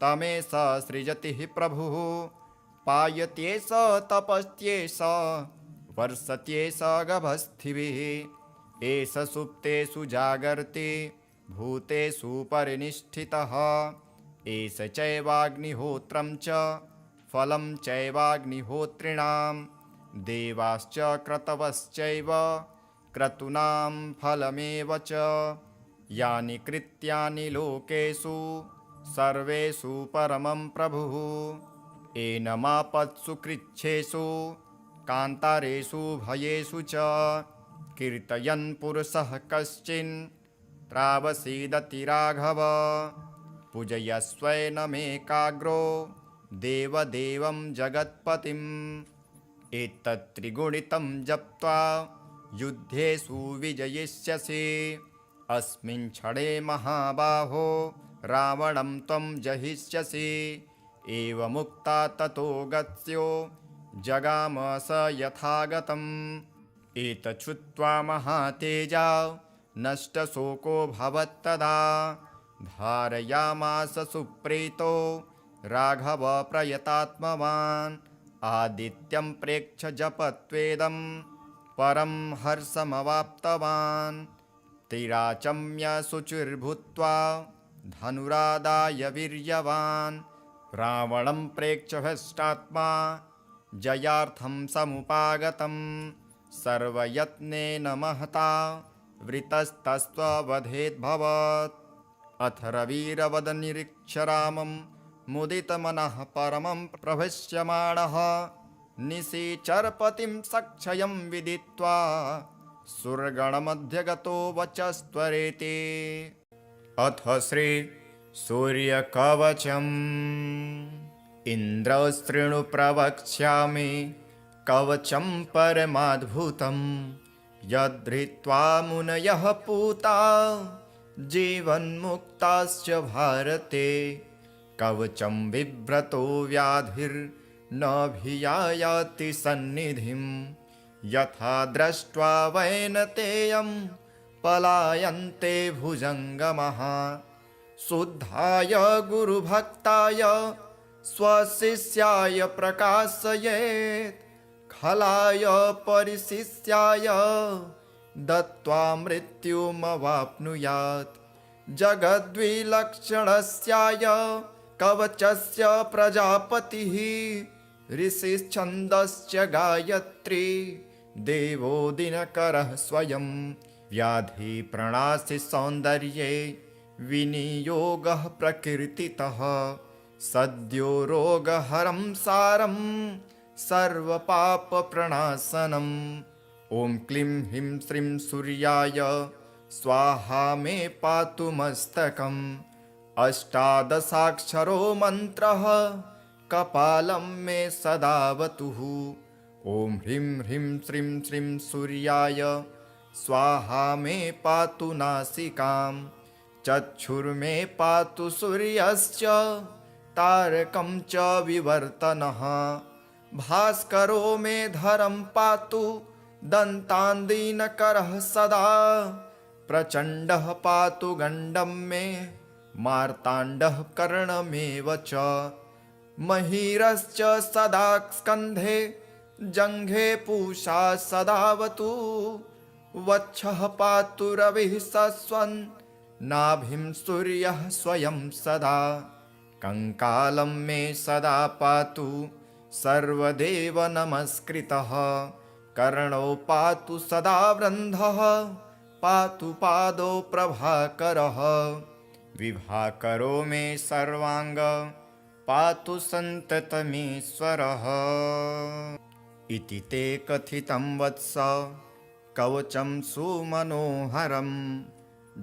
तमेष सृजति हि प्रभुः। पायत्येष तपस्त्येष वर्षत्येष गभस्थिभिः। एष सुप्तेषु जागर्ति भूतेषु परिनिष्ठितः। एष चैवाग्निहोत्रं च फलं चैवाग्निहोत्रिणां। देवाश्च क्रतवश्चैव क्रतूनां फलमेव च। यानि कृत्यानि लोकेषु सर्वेषु परमं प्रभुः। एनमापत्सु कृच्छ्रेषु कान्तारेषु भयेषु च। कीर्तयन् पुरुषः कश्चिन् त्रावसीदति राघव। पूजयस्वैनमेकाग्रो देवदेवं जगत्पतिम्। एतत्त्रिगुणितं जप्त्वा युद्धेषु विजयिष्यसि। अस्मिन् क्षणे महाबाहो रावणं त्वं जहिष्यसि। एवमुक्ता ततो गत्स्यो जगाम स यथागतम्। एतच्छ्रुत्वा महातेजा नष्टशोको भवत्तदा। धारयामास सुप्रीतो राघव प्रयतात्मवान्। आदित्यं प्रेक्ष्य जपत्वेदं परं हर्षमवाप्तवान्। तिराचम्य शुचिर्भूत्वा धनुरादाय वीर्यवान्। रावणं प्रेक्ष्य हृष्टात्मा जयार्थं समुपागतम्। सर्वयत्नेन महता वृतस्तस्त्ववधेद्भवत्। अथ रविरवदनिरीक्ष्य रामं मुदितमनः परमं प्रभष्यमाणः। निशिचरपतिं सक्षयं विदित्वा सुरगणमध्यगतो वचस्त्वरेति। अथ श्री सूर्यकवचम्। इन्द्रशृणु प्रवक्ष्यामि कवचं परमाद्भुतं। यद्धृत्वा मुनयः पूता जीवन्मुक्ताश्च भारते। कवचं बिभ्रतो व्याधिर्नभियायाति सन्निधिम्। यथा दृष्ट्वा वैनतेयं पलायन्ते भुजङ्गमः। शुद्धाय गुरुभक्ताय स्वशिष्याय प्रकाशयेत्। खलाय परिशिष्याय दत्त्वा मृत्युमवाप्नुयात्। जगद्विलक्षणस्याय कवचस्य प्रजापतिः। ऋषिश्छन्दश्च गायत्री देवो दिनकरः स्वयं। व्याधिप्रणाशि सौन्दर्ये विनियोगः प्रकीर्तितः। सद्यो रोगहरं सारं सर्वपापप्रणाशनम्। ॐ क्लीं ह्रीं श्रीं सूर्याय स्वाहा मे पातु मस्तकम्। अष्टादशाक्षरो मन्त्रः कपालं मे सदावतुः। ॐ ह्रीं ह्रीं श्रीं श्रीं सूर्याय स्वाहा मे पातु नासिकां। चक्षुर्मे पातु सूर्यश्च तारकं च विवर्तनः। भास्करो मे धरं पातु दन्तान्दीनकरः सदा। प्रचण्डः पातु गण्डं मे मार्ताण्डः कर्णमेव च। महिरश्च सदा स्कन्धे जङ्घे पूषा सदावतु। वक्षः पातु रविः सस्वन् नाभिं सूर्यः स्वयं सदा। कङ्कालं मे सदा पातु सर्वदेव नमस्कृतः। कर्णौ पातु सदा वृन्धः पातु पादौ प्रभाकरः। विभाकरो मे सर्वाङ्ग पातु सन्ततमीश्वरः। इति ते कथितं वत्स कवचं सुमनोहरं।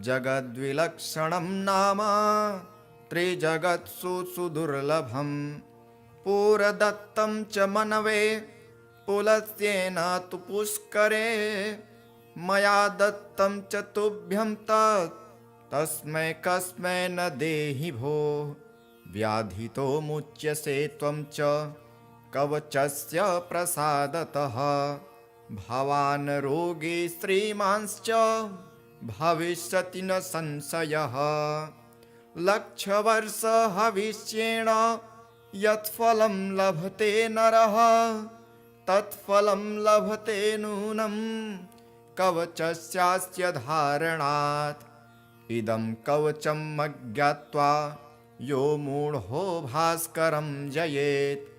जगद्विलक्षणं नाम त्रिजगत्सु सुदुर्लभं पुरदत्तं च मनवे पुलस्येन तु पुष्करे मया दत्तं च तुभ्यं तस्मै कस्मै न देहि भो व्याधितो मुच्यसे त्वं च कवचस्य प्रसादतः भवान् रोगी श्रीमांश्च भविष्यति न संशयः लक्षवर्ष हविष्येण यत्फलं लभते नरः तत्फलं लभते नूनं कवचस्यास्य धारणात् इदं कवचम् अज्ञात्वा यो मूढो भास्करं जयेत्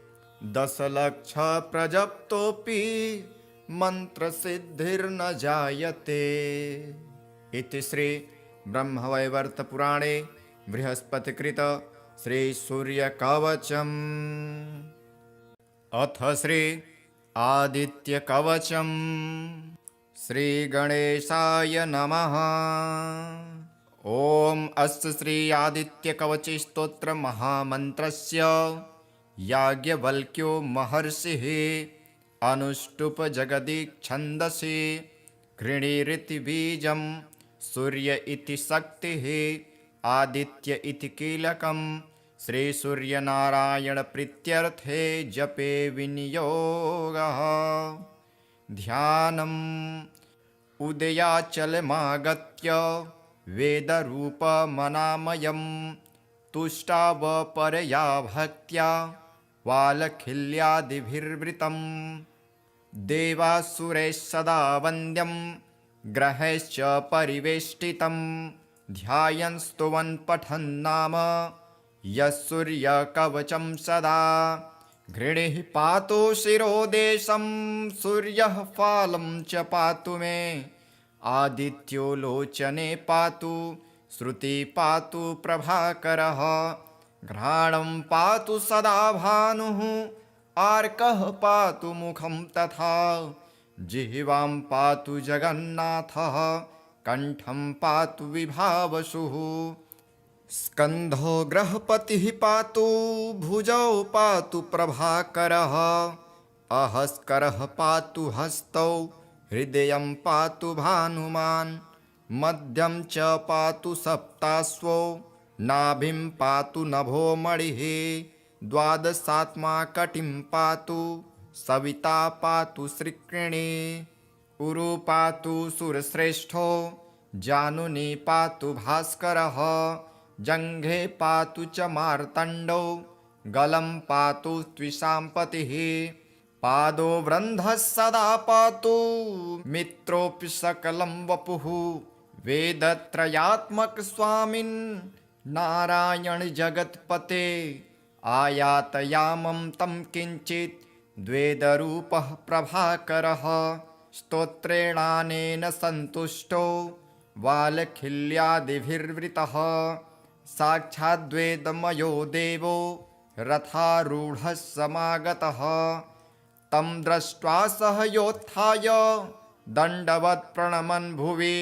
10 लक्ष प्रजप्तोऽपि मंत्रसिद्धिर्न जायते। इति श्री ब्रह्मवैवर्त पुराणे बृहस्पतिकृत श्री सूर्यकवचम्। अथ श्री आदित्यकवचम्। श्री गणेशाय नमः। ओम अस्य श्री आदित्यकवच स्तोत्र महामन्त्रस्य याज्ञवल्क्यो महर्षिः अनुष्टुप जगदीच्छन्दसि घृणीरिति बीजं सूर्य इति शक्तिः आदित्य इति कीलकं श्री सूर्यनारायण प्रीत्यर्थे जपे विनियोगः। ध्यानम् उदयाचलमागत्य वेदरूपमनामयं तुष्टावपरया भक्त्या वालखिल्यादिभिर्वृतं देवासुरैः सदा वन्द्यं ग्रहैश्च परिवेष्टितं ध्यायन् स्तुवन् पठन् नाम यः सूर्यकवचं सदा घृणिः पातु शिरोदेशं सूर्यः फालं च पातु मे आदित्यो लोचने पातु श्रुति पातु प्रभाकरः घ्राणं पातु सदा भानुः आर्कः पातु मुखं तथा जिह्वां पातु जगन्नाथः कंठं पातु विभावसुः स्कन्धो ग्रहपतिः पातु भुजौ पातु प्रभाकरः अहस्करः पातु हस्तौ हृदयं पातु भानुमान् मध्यं च पातु सप्ताश्वो नाभिं पातु नभो मणिः द्वादशात्मा कटिं पातु सविता पातु श्रिक्रिणी उरु पातु सुरश्रेष्ठो जानुनी पातु भास्करः जङ्घे पातु च मार्तण्डो गलं पातु त्विषाम्पतिः पादो वृन्धः सदा पातु मित्रोऽपि सकलं वपुः वेदत्रयात्मक स्वामिन् नारायण जगत्पते आयातयामं तं किञ्चित् द्वेदरूपः प्रभाकरः स्तोत्रेणानेन सन्तुष्टो वालखिल्यादिभिर्वृतः साक्षाद्वेदमयो देवो रथारूढः समागतः तं दृष्ट्वा सह योत्थाय दण्डवत् प्रणमन् भुवि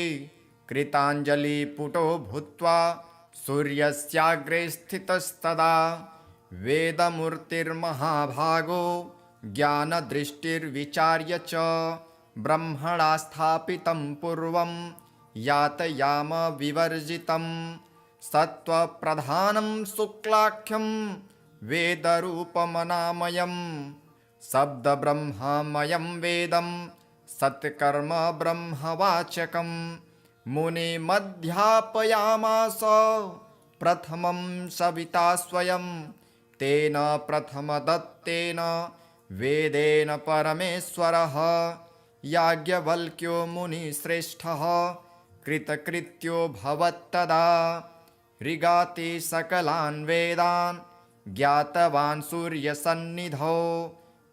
कृताञ्जलिपुटो भूत्वा सूर्यस्याग्रे स्थितस्तदा वेदमूर्तिर्महाभागो ज्ञानदृष्टिर्विचार्य च ब्रह्मणा स्थापितं पूर्वं यातयाम विवर्जितं सत्त्वप्रधानं शुक्लाख्यं वेदरूपमनामयं शब्दब्रह्ममयं वेदं सत्कर्म ब्रह्मवाचकं मुनिमध्यापयामास प्रथमं सविता स्वयं तेन प्रथमदत्तेन वेदेन परमेश्वरः याज्ञवल्क्यो मुनिश्रेष्ठः कृतकृत्यो भवत्तदा ऋगाति सकलान् वेदान् ज्ञातवान् सूर्यसन्निधौ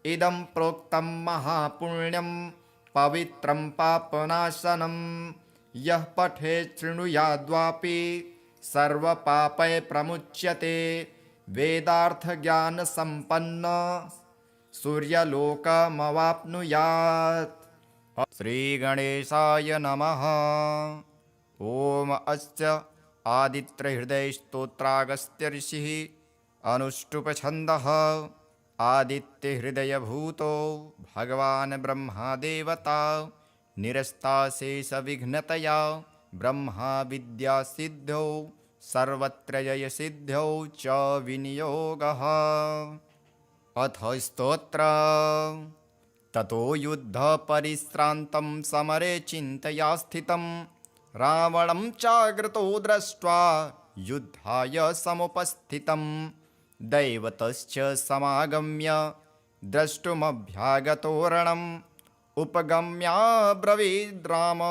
इदं प्रोक्तं महापुण्यं पवित्रं पापनाशनं यः पठेत् शृणुयाद्वापि सर्वपापै प्रमुच्यते वेदार्थज्ञानसम्पन्न सूर्यलोकमवाप्नुयात्। श्रीगणेशाय नमः। ॐ अस्य आदित्यहृदयस्तोत्रागस्त्य ऋषिः अनुष्टुप्छन्दः आदित्यहृदयभूतो भगवान् ब्रह्मादेवता निरस्ताशेषविघ्नतया ब्रह्मा विद्यासिद्ध्यौ सर्वत्र जयसिद्ध्यौ च विनियोगः। अथ स्तोत्र। ततो युद्धपरिश्रान्तं समरे चिन्तया स्थितं रावणं चाग्रतो दृष्ट्वा युद्धाय समुपस्थितं दैवतश्च समागम्य द्रष्टुमभ्यागतो रणम् उपगम्याब्रवीद् राम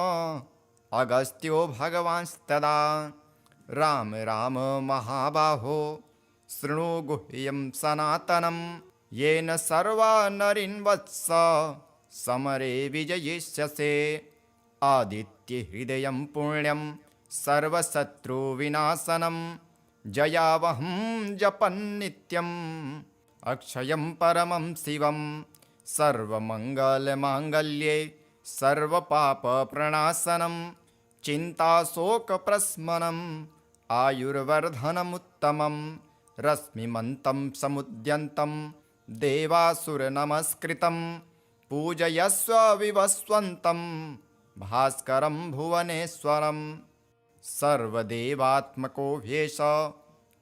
अगस्त्यो भगवांस्तदा राम राम महाबाहो शृणु गुह्यं सनातनं येन सर्वा नरीन् वत्स समरे विजयिष्यसे आदित्यहृदयं पुण्यं सर्वशत्रुविनाशनं जयावहं जपन्नित्यम् अक्षयं परमं शिवं सर्वमङ्गलमाङ्गल्ये सर्वपापप्रणाशनं चिन्ताशोकप्रशमनम् आयुर्वर्धनमुत्तमं रश्मिमन्तं समुद्यन्तं देवासुरनमस्कृतं पूजयस्व विवस्वन्तं भास्करं भुवनेश्वरं सर्वदेवात्मको ह्येष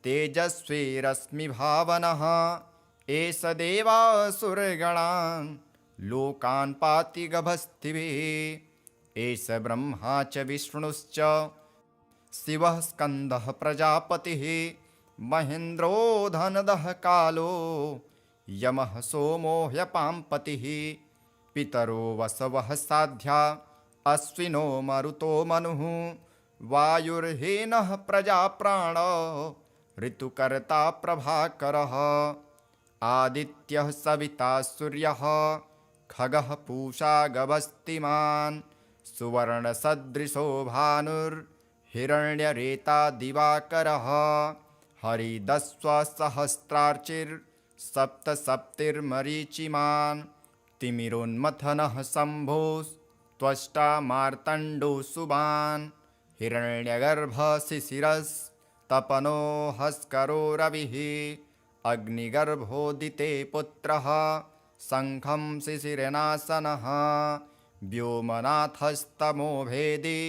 तेजस्वी रश्मिभावनः एष देवासुरगणान् लोकान् पाति गभस्तिभिः एष ब्रह्मा च विष्णुश्च शिवः स्कन्दः प्रजापतिः महेन्द्रो धनदः कालो यमः सोमो ह्यपाम्पतिः पितरो वसवः साध्या अश्विनो मरुतो मनुः वायुर्हीनः प्रजाप्राण ऋतुकर्ता प्रभाकरः आदित्यः सविता सूर्यः खगः पूषा गभस्तिमान् सुवर्णसदृशो भानुर्हिरण्यरेता दिवाकरः हरिदस्वसहस्रार्चिर्सप्तसप्तिर्मरीचिमान् तिमिरोन्मथनः शम्भोस्त्वष्टा मार्तण्डो सुबान् हिरण्यगर्भशिशिरस्तपनो हस्करो रविः अग्निगर्भोदिते पुत्रः शङ्खं शिशिरनाशनः व्योमनाथस्तमो भेदी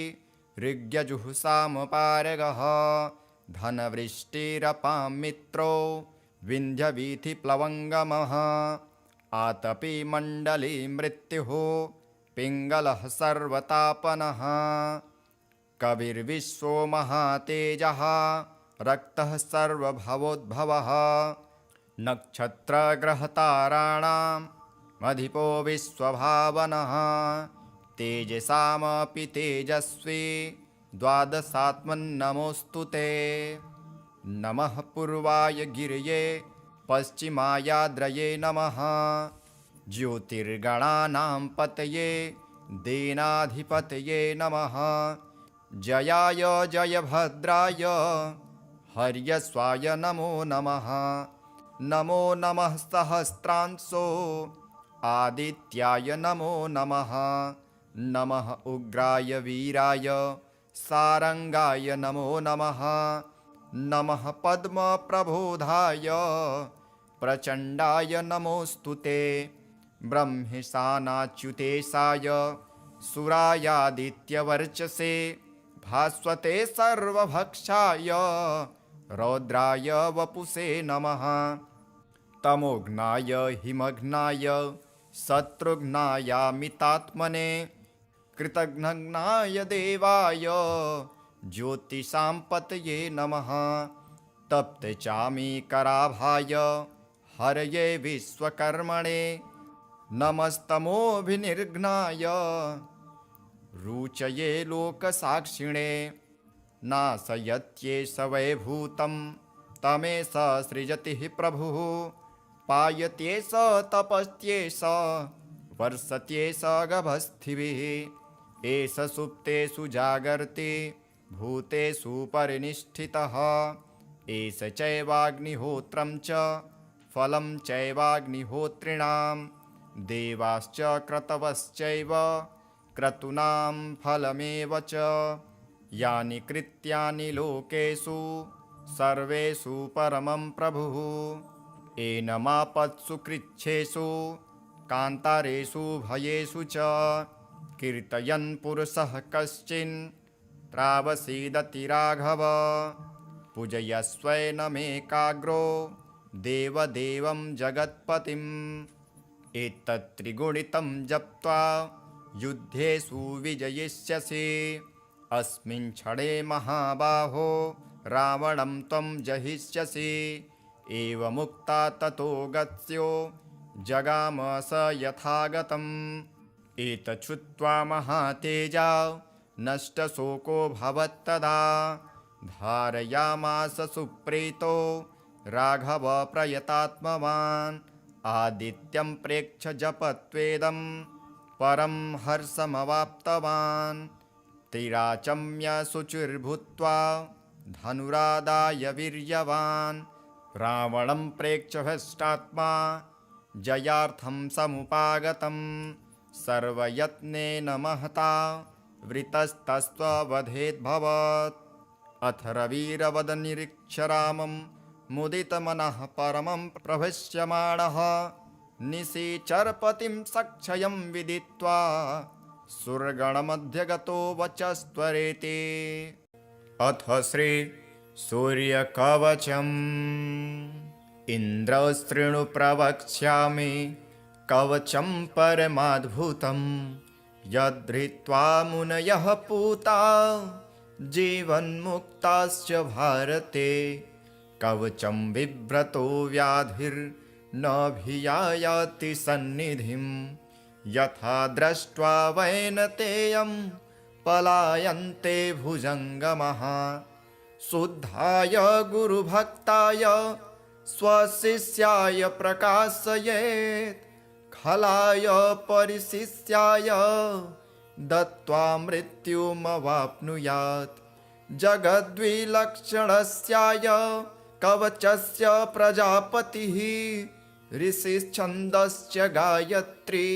ऋग्यजुःसामपारगः धनवृष्टिरपां मित्रो विन्ध्यवीथिप्लवङ्गमः आतपी मण्डली मृत्युः पिङ्गलः सर्वतापनः कविर्विश्वो महातेजः रक्तः सर्वभवोद्भवः नक्षत्रग्रहताराणाम् अधिपो विश्वभावनः तेजसामपि तेजस्वी द्वादशात्मन्नमोऽस्तु ते नमः पूर्वाय गिरये पश्चिमायाद्रये नमः ज्योतिर्गणानां पतये दीनाधिपतये नमः जयाय जयभद्राय हर्यस्वाय नमो नमः नमो नमः सहस्रांशो आदित्याय नमो नमः नमः उग्राय वीराय सारंगाय नमो नमः नमः पद्मप्रबोधाय प्रचण्डाय नमोऽस्तु ते ब्रह्मेशानाच्युतेशाय सुरायादित्यवर्चसे भास्वते सर्वभक्षाय रौद्राय वपुषे नमः तमोघ्नाय हिमघ्नाय शत्रुघ्नायामितात्मने कृतघ्नाय देवाय ज्योतिषां पतये नमः तप्तचामीकराभाय हरये विश्वकर्मणे नमस्तमोभिनिर्घ्नाय रुचये लोकसाक्षिणे नाशयत्येष वैभूतं तमेष सृजति प्रभुः पायत्येष तपस्त्येष वर्षत्येष गभस्थिभिः एष सुप्तेषु जागर्ति भूतेषु परिनिष्ठितः एष चैवाग्निहोत्रं च फलं चैवाग्निहोत्रिणां देवाश्च क्रतवश्चैव क्रतूनां फलमेव च यानि कृत्यानि लोकेषु सर्वेषु परमं प्रभुः। एनमापत्सु कृच्छ्रेषु कान्तारेषु भयेषु च कीर्तयन् पुरुषः कश्चिन् त्रावसीदति राघव। पूजयस्वैनमेकाग्रो देवदेवं जगत्पतिम्। एतत्त्रिगुणितं जप्त्वा युद्धेषु विजयिष्यसि। अस्मिन् क्षणे महाबाहो रावणं त्वं जहिष्यसि। एवमुक्ता ततो गत्स्यो जगाम स यथागतम्। एतच्छ्रुत्वा महातेजा नष्टशोको भवत्तदा। धारयामास सुप्रीतो राघव प्रयतात्मवान्। आदित्यं प्रेक्ष्य जपत्वेदं परं हर्षमवाप्तवान्। तिराचम्य शुचिर्भूत्वा धनुरादाय वीर्यवान्। रावणं प्रेक्ष्य हृष्टात्मा जयार्थं समुपागतम्। सर्वयत्नेन महता वृतस्तस्त्ववधेद्भवत्। अथ रविरवदनिरीक्ष्य रामं मुदितमनः परमं प्रभष्यमाणः। निशिचरपतिं सक्षयं विदित्वा सुरगणमध्यगतो वचस्त्वरेति। अथ श्री सूर्यकवचम्। इन्द्रस्तृणु प्रवक्ष्यामि कवचं परमाद्भुतं। यद्धृत्वा मुनयः पूता जीवन्मुक्ताश्च भारते। कवचं बिभ्रतो व्याधिर्नभियायाति सन्निधिं। यथा दृष्ट्वा वैनतेयं पलायन्ते भुजङ्गमः। शुद्धाय गुरुभक्ताय स्वशिष्याय प्रकाशयेत्। खलाय परिशिष्याय दत्त्वा मृत्युमवाप्नुयात्। जगद्विलक्षणस्याय कवचस्य प्रजापतिः। ऋषिश्छन्दश्च गायत्री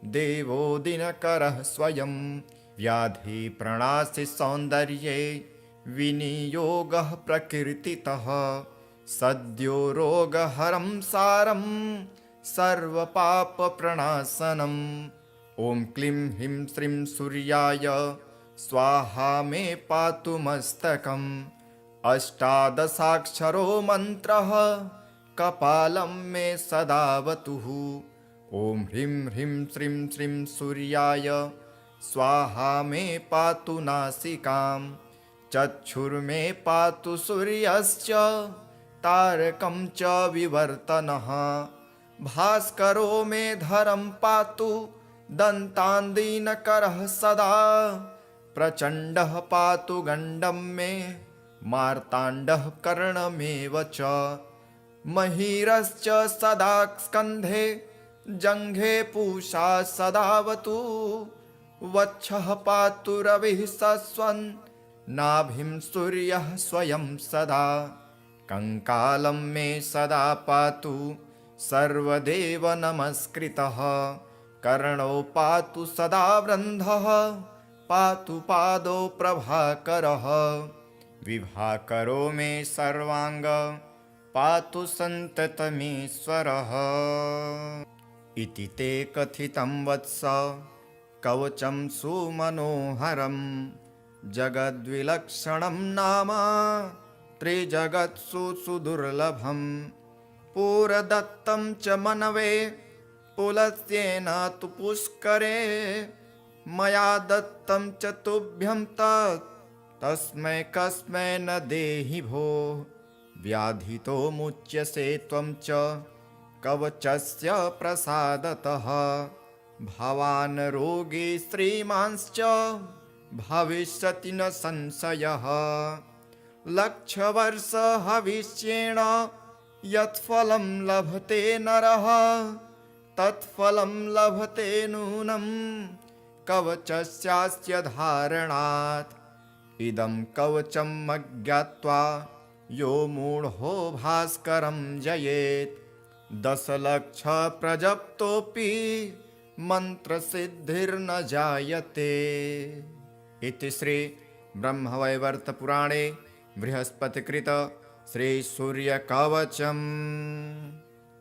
देवो दिनकरः स्वयं। व्याधिप्रणाशि सौन्दर्ये विनियोगः प्रकीर्तितः। सद्यो रोगहरं सारं सर्वपापप्रणाशनम्। ॐ क्लीं ह्रीं श्रीं सूर्याय स्वाहा मे पातु मस्तकम्। अष्टादशाक्षरो मन्त्रः कपालं मे सदावतुः। ॐ ह्रीं ह्रीं श्रीं श्रीं सूर्याय स्वाहा मे पातु नासिकाम्। चक्षुर्मे पातु सूर्यश्च तारकं च विवर्तनः। भास्करो मे धरं पातु दन्तान्दीनकरः सदा। प्रचण्डः पातु गण्डं मे मार्ताण्डः कर्णमेव च। महीरश्च सदा स्कन्धे जङ्घे पूषा सदावतु। वक्षः पातु रविः सस्वन् नाभिं सूर्यः स्वयं सदा। कङ्कालं मे सदा पातु सर्वदेव नमस्कृतः। कर्णौ पातु सदा वृन्धः पातु पादौ प्रभाकरः। विभाकरो मे सर्वाङ्ग पातु सन्ततमीश्वरः। इति ते कथितं वत्स कवचं सुमनोहरं। जगद्विलक्षणं नाम त्रिजगत्सु सुदुर्लभं। पुरदत्तं च मनवे पुलस्त्येन तु पुष्करे। मया दत्तं च तुभ्यं तस्मै कस्मै न देहि भो। व्याधितो मुच्यसे त्वं च कवचस्य प्रसादतः। भवान् रोगी श्रीमांश्च भविष्यति न संशयः। लक्षवर्ष हविष्येण यत्फलं लभते नरः। तत्फलं लभते नूनं कवचस्यास्य धारणात्। इदं कवचम् अज्ञात्वा यो मूढो भास्करं जयेत्। 10 लक्ष प्रजप्तोऽपि मन्त्रसिद्धिर्न जायते। इति श्री ब्रह्मवैवर्तपुराणे बृहस्पतिकृत श्रीसूर्यकवचम्।